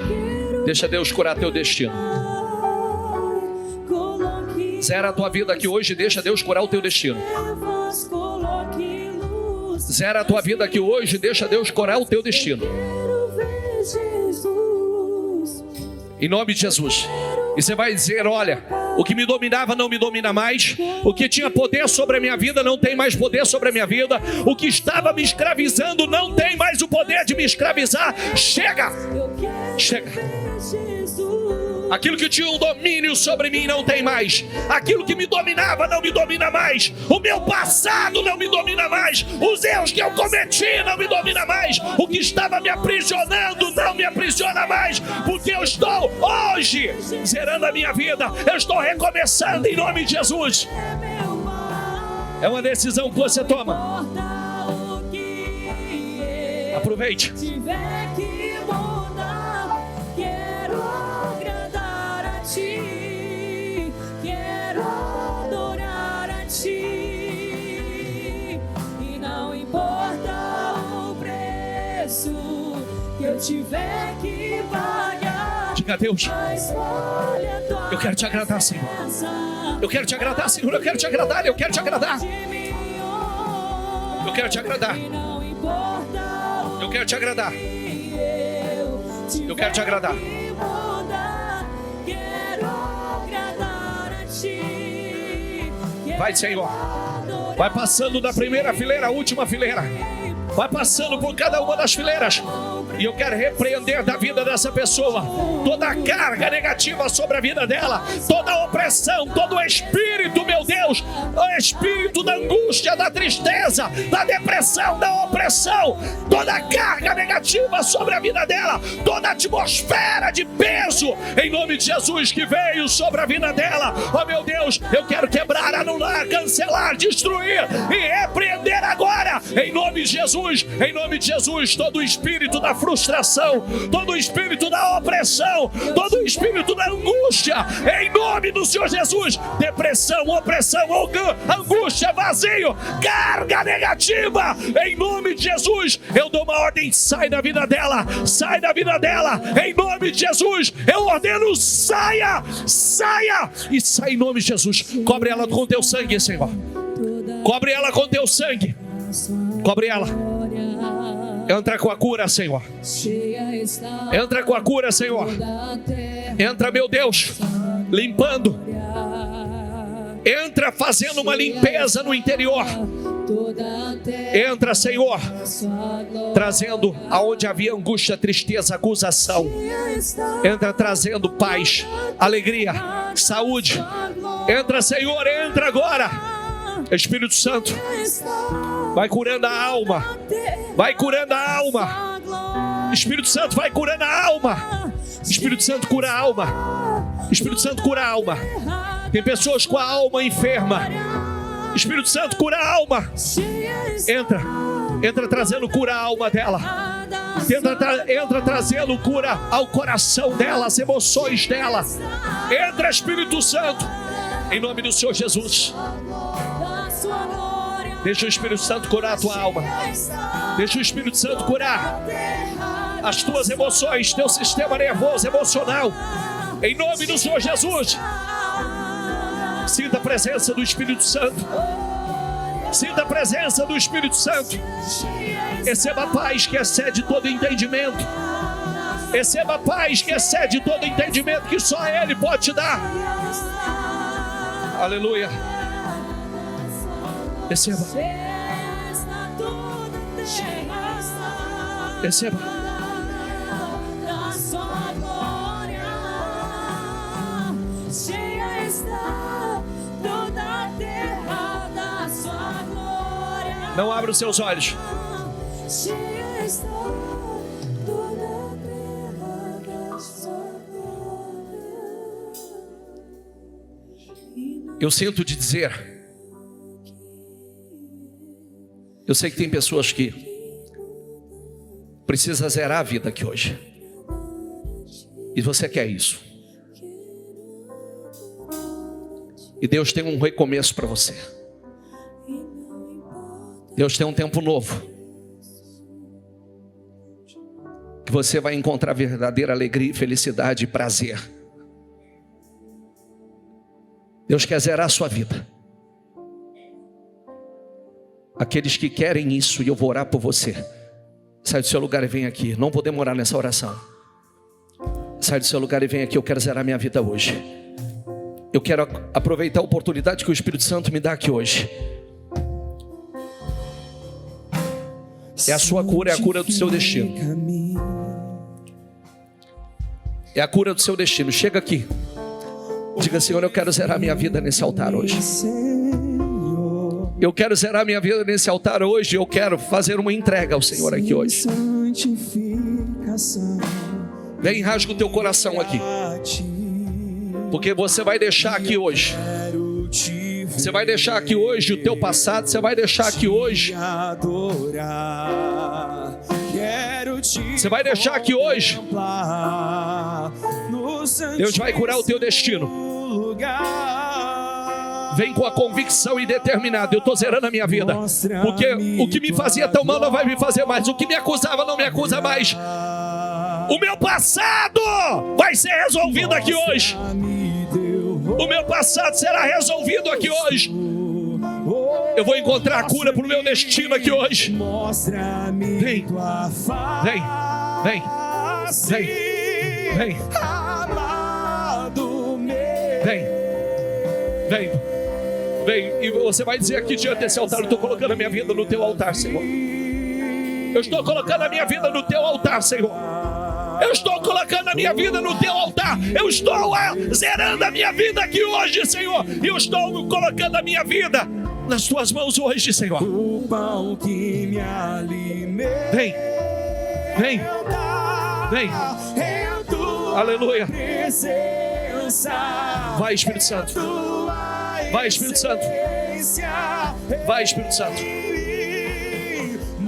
Deixa Deus curar teu destino. Zera a tua vida aqui hoje. Deixa Deus curar o teu destino. Zera a tua vida aqui hoje. Deixa Deus curar o teu destino. Em nome de Jesus. E você vai dizer, olha, o que me dominava não me domina mais. O que tinha poder sobre a minha vida não tem mais poder sobre a minha vida. O que estava me escravizando não tem mais o poder de me escravizar. Chega! Chega! Aquilo que tinha um domínio sobre mim não tem mais. Aquilo que me dominava não me domina mais. O meu passado não me domina mais. Os erros que eu cometi não me domina mais. O que estava me aprisionando não me aprisiona mais. Porque eu estou hoje zerando a minha vida. Eu estou recomeçando em nome de Jesus. É uma decisão que você toma. Aproveite. Quero adorar a Ti, e não importa o preço que eu tiver que pagar. Diga a Deus, eu quero te agradar, Senhor. Eu quero te agradar, Senhor. Eu quero te agradar, eu quero te agradar. Eu quero te agradar. Eu quero te agradar. Eu quero te agradar. Vai, Senhor. Vai passando da primeira fileira à última fileira. Vai passando por cada uma das fileiras. E eu quero repreender da vida dessa pessoa toda a carga negativa sobre a vida dela, toda a opressão, todo o espírito, meu Deus, o espírito da angústia, da tristeza, da depressão, da opressão, toda a carga negativa sobre a vida dela, toda a atmosfera de peso, em nome de Jesus, que veio sobre a vida dela. Oh, meu Deus, eu quero quebrar, anular, cancelar, destruir e repreender agora, em nome de Jesus, todo o espírito da frustração, todo o espírito da opressão, todo o espírito da angústia, em nome do Senhor Jesus, depressão, opressão, angústia, vazio, carga negativa, em nome de Jesus, eu dou uma ordem, sai da vida dela, em nome de Jesus, eu ordeno, saia, e sai em nome de Jesus, cobre ela com teu sangue, Senhor, cobre ela com teu sangue, cobre ela. Entra com a cura, Senhor. Entra com a cura, Senhor. Entra, meu Deus, limpando. Entra fazendo uma limpeza no interior. Entra, Senhor, trazendo aonde havia angústia, tristeza, acusação. Entra trazendo paz, alegria, saúde. Entra, Senhor, entra agora. Espírito Santo, vai curando a alma. Vai curando a alma. Espírito Santo, vai curando a alma. Espírito Santo, cura a alma. Espírito Santo, cura a alma. Tem pessoas com a alma enferma. Espírito Santo, cura a alma. Entra trazendo cura à alma dela. Entra trazendo cura ao coração dela, às emoções dela. Entra, Espírito Santo, em nome do Senhor Jesus. Deixa o Espírito Santo curar a tua alma. Deixa o Espírito Santo curar as tuas emoções, teu sistema nervoso, emocional. Em nome do Senhor Jesus. Sinta a presença do Espírito Santo. Sinta a presença do Espírito Santo. Receba a paz que excede todo entendimento. Receba a paz que excede todo entendimento que só Ele pode te dar. Aleluia. Receba. Receba. Cheia está toda a terra da sua glória. Não abra os seus olhos. Cheia está toda a terra da sua glória. Eu sinto te dizer. Eu sei que tem pessoas que precisam zerar a vida aqui hoje. E você quer isso. E Deus tem um recomeço para você. Deus tem um tempo novo, que você vai encontrar verdadeira alegria, felicidade e prazer. Deus quer zerar a sua vida. Aqueles que querem isso, e eu vou orar por você, sai do seu lugar e vem aqui. Não vou demorar nessa oração. Sai do seu lugar e vem aqui. Eu quero zerar minha vida hoje. Eu quero aproveitar a oportunidade que o Espírito Santo me dá aqui hoje. É a sua cura, é a cura do seu destino. É a cura do seu destino. Chega aqui. Diga: Senhor, eu quero zerar minha vida nesse altar hoje. Eu quero zerar minha vida nesse altar hoje. Eu quero fazer uma entrega ao Senhor aqui hoje. Vem, rasga o teu coração aqui. Porque você vai deixar aqui hoje. Você vai deixar aqui hoje o teu passado. Você vai deixar aqui hoje. Você vai deixar aqui hoje. Deus vai curar o teu destino. Vem com a convicção e determinado: eu estou zerando a minha vida. Porque o que me fazia tão mal não vai me fazer mais. O que me acusava não me acusa mais. O meu passado vai ser resolvido aqui hoje. O meu passado será resolvido aqui hoje. Eu vou encontrar a cura para o meu destino aqui hoje. Vem, vem, vem, vem, vem, vem, vem, vem. E você vai dizer aqui diante desse altar: eu estou colocando a minha vida no teu altar, Senhor. Eu estou colocando a minha vida no teu altar, Senhor. Eu estou colocando a minha vida no teu altar. Eu estou zerando a minha vida aqui hoje, Senhor. E eu estou colocando a minha vida nas tuas mãos hoje, Senhor. O pão que me alimenta. Vem, vem, vem. Aleluia. Vai, Espírito Santo. Vai, Espírito Santo. Vai, Espírito Santo.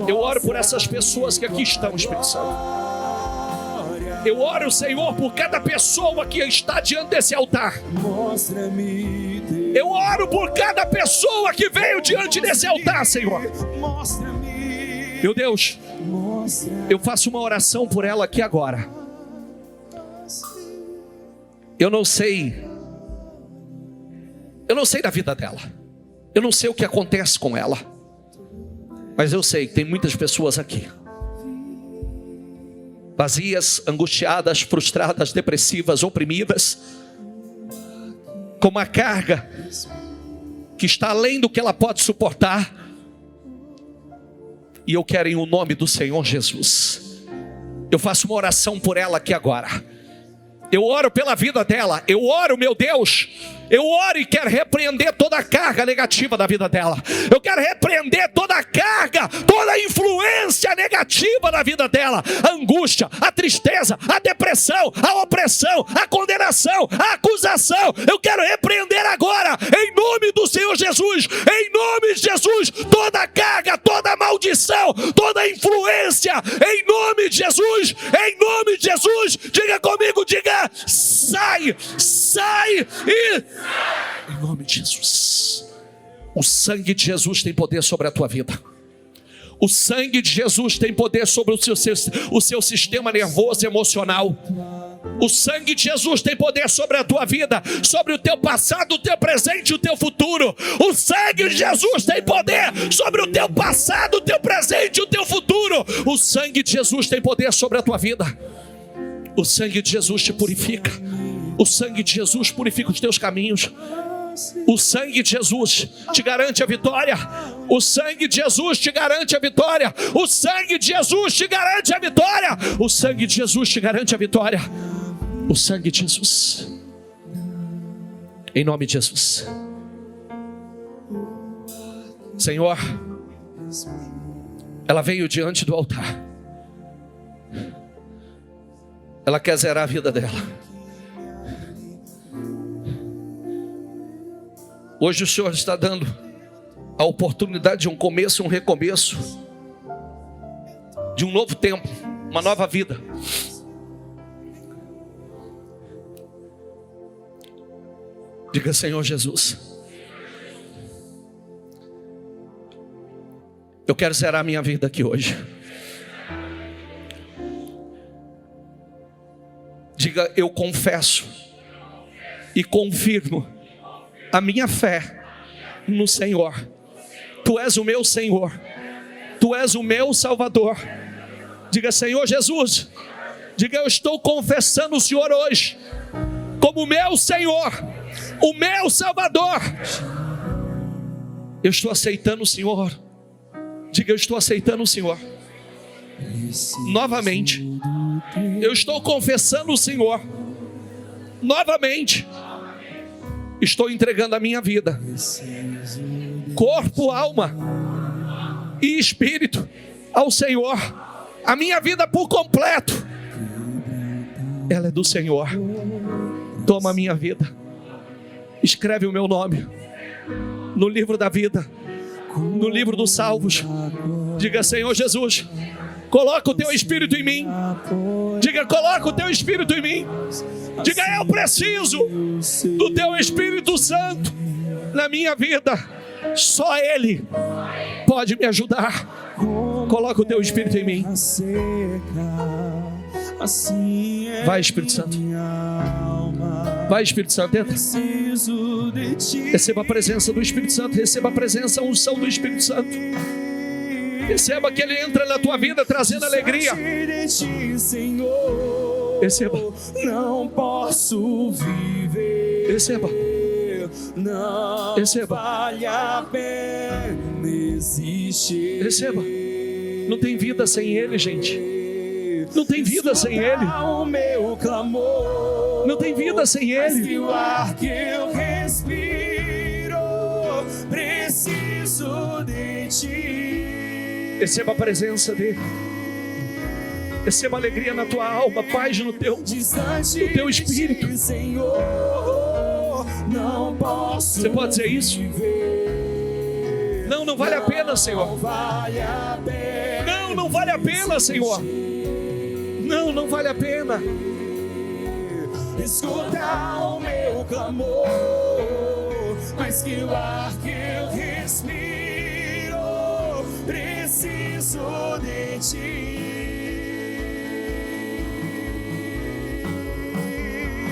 Eu oro por essas pessoas que aqui estão, Espírito Santo. Eu oro, Senhor, por cada pessoa que está diante desse altar. Eu oro por cada pessoa que veio diante desse altar, Senhor. Meu Deus, eu faço uma oração por ela aqui agora. Eu não sei da vida dela. Eu não sei o que acontece com ela. Mas eu sei que tem muitas pessoas aqui, vazias, angustiadas, frustradas, depressivas, oprimidas, com uma carga que está além do que ela pode suportar. E eu quero, em o nome do Senhor Jesus, eu faço uma oração por ela aqui agora. Eu oro pela vida dela. Eu oro, meu Deus. Eu oro e quero repreender toda a carga negativa da vida dela. Eu quero repreender toda a carga, toda a influência negativa da vida dela. A angústia, a tristeza, a depressão, a opressão, a condenação, a acusação. Eu quero repreender agora, em nome do Senhor Jesus. Em nome de Jesus, toda a carga, toda a maldição, toda a influência. Em nome de Jesus, em nome de Jesus. Diga comigo, diga: sai, sai e... Em nome de Jesus. O sangue de Jesus tem poder sobre a tua vida. O sangue de Jesus tem poder sobre o seu sistema nervoso e emocional. O sangue de Jesus tem poder sobre a tua vida, sobre o teu passado, o teu presente e o teu futuro. O sangue de Jesus tem poder sobre o teu passado, o teu presente e o teu futuro. O sangue de Jesus tem poder sobre a tua vida. O sangue de Jesus te purifica. O sangue de Jesus purifica os teus caminhos. O sangue de Jesus te garante a vitória. O sangue de Jesus te garante a vitória. O sangue de Jesus te garante a vitória. O sangue de Jesus te garante a vitória. O sangue de Jesus. Em nome de Jesus. Senhor, ela veio diante do altar. Ela quer zerar a vida dela. Hoje o Senhor está dando a oportunidade de um começo, um recomeço, de um novo tempo, uma nova vida. Diga: Senhor Jesus, Eu quero zerar minha vida aqui hoje. Diga: eu confesso e confirmo a minha fé no Senhor. Tu és o meu Senhor, Tu és o meu Salvador. Diga: Senhor Jesus. Diga: eu estou confessando o Senhor hoje como o meu Senhor, o meu Salvador. Eu estou aceitando o Senhor. Diga: eu estou aceitando o Senhor. Novamente, eu estou confessando o Senhor. Novamente, estou entregando a minha vida, corpo, alma e espírito ao Senhor. A minha vida por completo, ela é do Senhor. Toma a minha vida, escreve o meu nome no livro da vida, no livro dos salvos. Diga: Senhor Jesus, coloca o Teu Espírito em mim. Diga: coloca o Teu Espírito em mim. Diga: eu preciso do Teu Espírito Santo na minha vida. Só Ele pode me ajudar. Coloca o Teu Espírito em mim. Vai, Espírito Santo. Vai, Espírito Santo, entra. Receba a presença do Espírito Santo. Receba a presença, a unção do Espírito Santo. Receba que Ele entra na tua vida trazendo alegria. Receba. Não posso viver. Receba. Não vale a pena existir. Receba. Não tem vida sem Ele, gente. Não tem vida sem Ele. Não tem vida sem Ele. O ar que eu respiro, preciso de Ti. Receba a presença dEle. Receba alegria na tua alma, paz no teu espírito. Você pode dizer isso? Não vale a pena, Senhor. Não vale a pena, Senhor. Não vale a pena. Escuta o meu clamor, mas que o ar que eu respiro, preciso de Ti.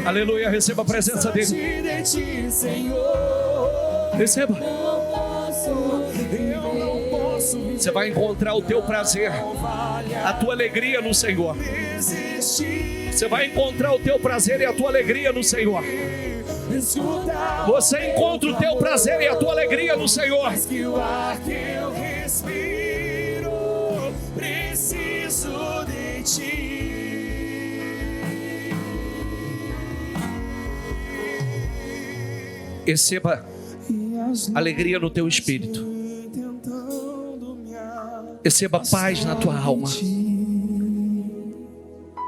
Aleluia, receba a presença dEle. Receba. Você vai encontrar o teu prazer, a tua alegria no Senhor. Você vai encontrar o teu prazer e a tua alegria no Senhor. Você encontra o teu prazer e a tua alegria no Senhor. Preciso de Ti. Receba alegria no teu espírito. Receba paz na tua alma.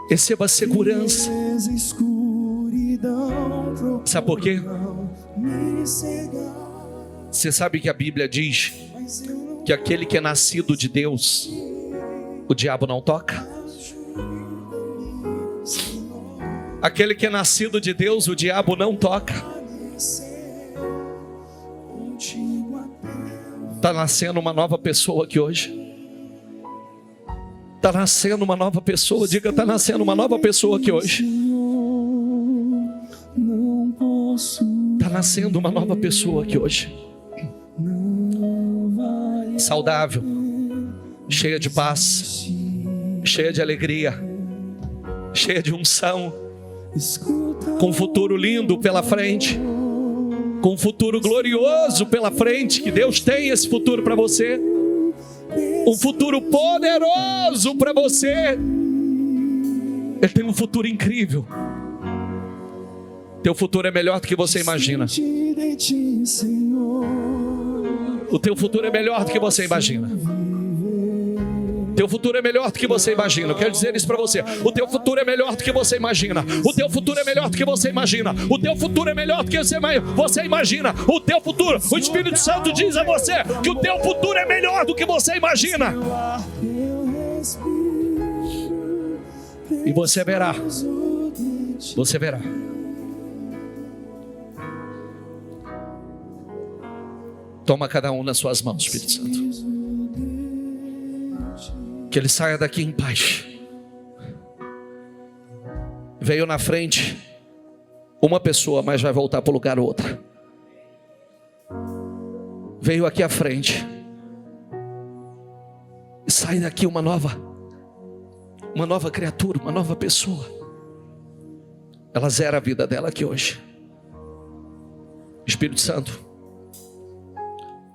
Receba segurança. Sabe por quê? Você sabe que a Bíblia diz que aquele que é nascido de Deus, o diabo não toca? Aquele que é nascido de Deus, o diabo não toca. Está nascendo uma nova pessoa aqui hoje. Está nascendo uma nova pessoa. Diga: está nascendo uma nova pessoa aqui hoje. Está nascendo uma nova pessoa aqui hoje. Saudável, cheia de paz, cheia de alegria, cheia de unção, com um futuro lindo pela frente, com um futuro glorioso pela frente. Que Deus tem esse futuro para você. Um futuro poderoso para você. Ele tem um futuro incrível. Teu futuro é melhor do que você imagina. O teu futuro é melhor do que você imagina. Teu futuro é melhor do que você imagina. Eu quero dizer isso para você. O teu futuro é melhor do que você imagina. O teu futuro é melhor do que você imagina. O teu futuro é melhor do que você imagina. O teu futuro, o Espírito Santo diz a você que o teu futuro é melhor do que você imagina. E você verá. Você verá. Toma cada um nas suas mãos, Espírito Santo. Que ele saia daqui em paz. Veio na frente uma pessoa, mas vai voltar para o lugar outra. Veio aqui à frente. E sai daqui uma nova criatura, uma nova pessoa. Ela zera a vida dela aqui hoje. Espírito Santo,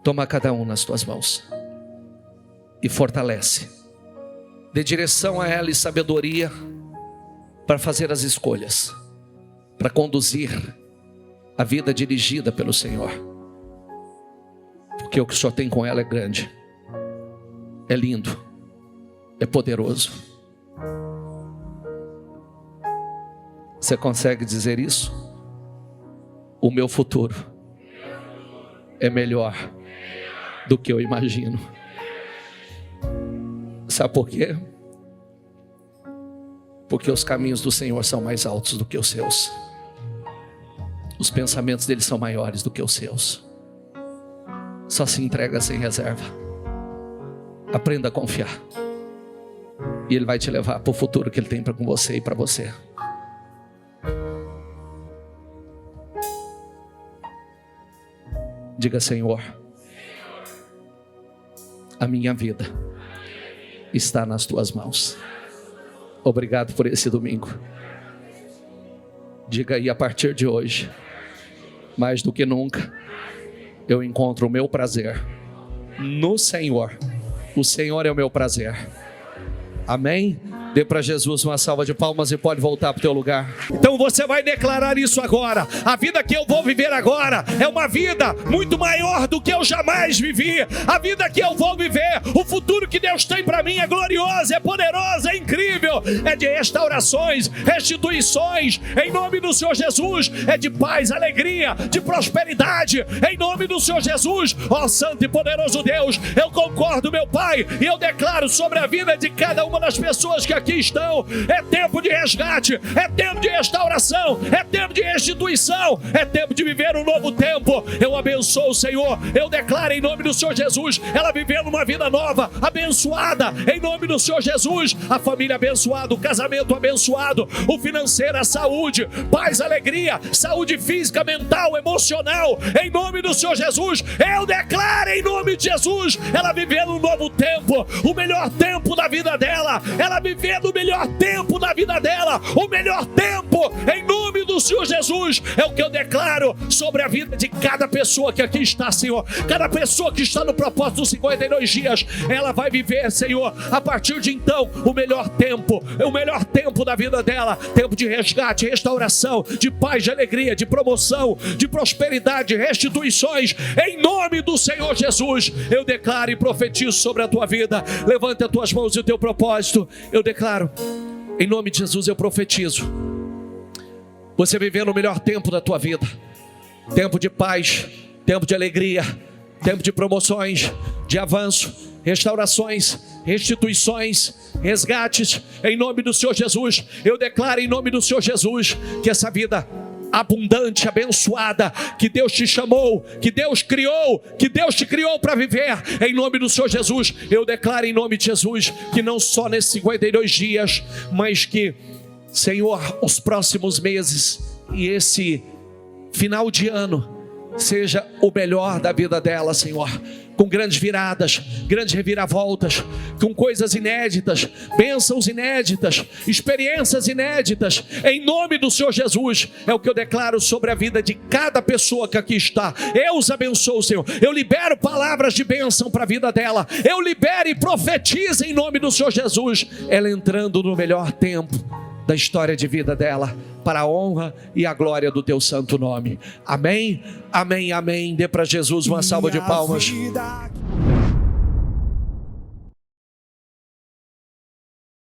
toma cada um nas tuas mãos e fortalece. Dê direção a ela e sabedoria para fazer as escolhas, para conduzir a vida dirigida pelo Senhor. Porque o que o Senhor tem com ela é grande, é lindo, é poderoso. Você consegue dizer isso? O meu futuro é melhor do que eu imagino. Sabe por quê? Porque os caminhos do Senhor são mais altos do que os seus. Os pensamentos dele são maiores do que os seus. Só se entrega sem reserva. Aprenda a confiar. E ele vai te levar para o futuro que ele tem com você e para você. Diga: Senhor, a minha vida está nas tuas mãos. Obrigado por esse domingo. Diga aí: a partir de hoje, mais do que nunca, eu encontro o meu prazer no Senhor. O Senhor é o meu prazer. Amém? Dê para Jesus uma salva de palmas e pode voltar para o teu lugar. Então você vai declarar isso agora. A vida que eu vou viver agora é uma vida muito maior do que eu jamais vivi. A vida que eu vou viver, o futuro que Deus tem para mim é glorioso, é poderoso, é incrível. É de restaurações, restituições, em nome do Senhor Jesus. É de paz, alegria, de prosperidade, em nome do Senhor Jesus. Ó santo e poderoso Deus, eu concordo, meu Pai, e eu declaro sobre a vida de cada uma das pessoas que aqui estão. É tempo de resgate, é tempo de restauração, é tempo de restituição, é tempo de viver um novo tempo. Eu abençoo o Senhor, eu declaro em nome do Senhor Jesus, ela vivendo uma vida nova, abençoada, em nome do Senhor Jesus. A família abençoada, o casamento abençoado, o financeiro, a saúde, paz, alegria, saúde física, mental, emocional, em nome do Senhor Jesus. Eu declaro em nome de Jesus, ela vivendo um novo tempo, o melhor tempo da vida dela, ela vivendo o melhor tempo da vida dela, o melhor tempo, em nome do Senhor Jesus. É o que eu declaro sobre a vida de cada pessoa que aqui está, Senhor. Cada pessoa que está no propósito dos 52 dias, ela vai viver, Senhor, a partir de então, o melhor tempo da vida dela. Tempo de resgate, restauração, de paz, de alegria, de promoção, de prosperidade, restituições, em nome do Senhor Jesus. Eu declaro e profetizo sobre a tua vida. Levanta as tuas mãos e o teu propósito. Eu declaro, em nome de Jesus, eu profetizo você vivendo o melhor tempo da tua vida. Tempo de paz, tempo de alegria, tempo de promoções, de avanço, restaurações, restituições, resgates, em nome do Senhor Jesus. Eu declaro em nome do Senhor Jesus que essa vida abundante, abençoada, que Deus te chamou, que Deus criou, que Deus te criou para viver, em nome do Senhor Jesus. Eu declaro em nome de Jesus que não só nesses 52 dias, mas que, Senhor, os próximos meses e esse final de ano seja o melhor da vida dela, Senhor, com grandes viradas, grandes reviravoltas, com coisas inéditas, bênçãos inéditas, experiências inéditas, em nome do Senhor Jesus. É o que eu declaro sobre a vida de cada pessoa que aqui está. Eu os abençoo, Senhor. Eu libero palavras de bênção para a vida dela. Eu libero e profetizo em nome do Senhor Jesus, ela entrando no melhor tempo da história de vida dela, para a honra e a glória do teu santo nome. Amém, amém, amém. Dê para Jesus uma salva de palmas.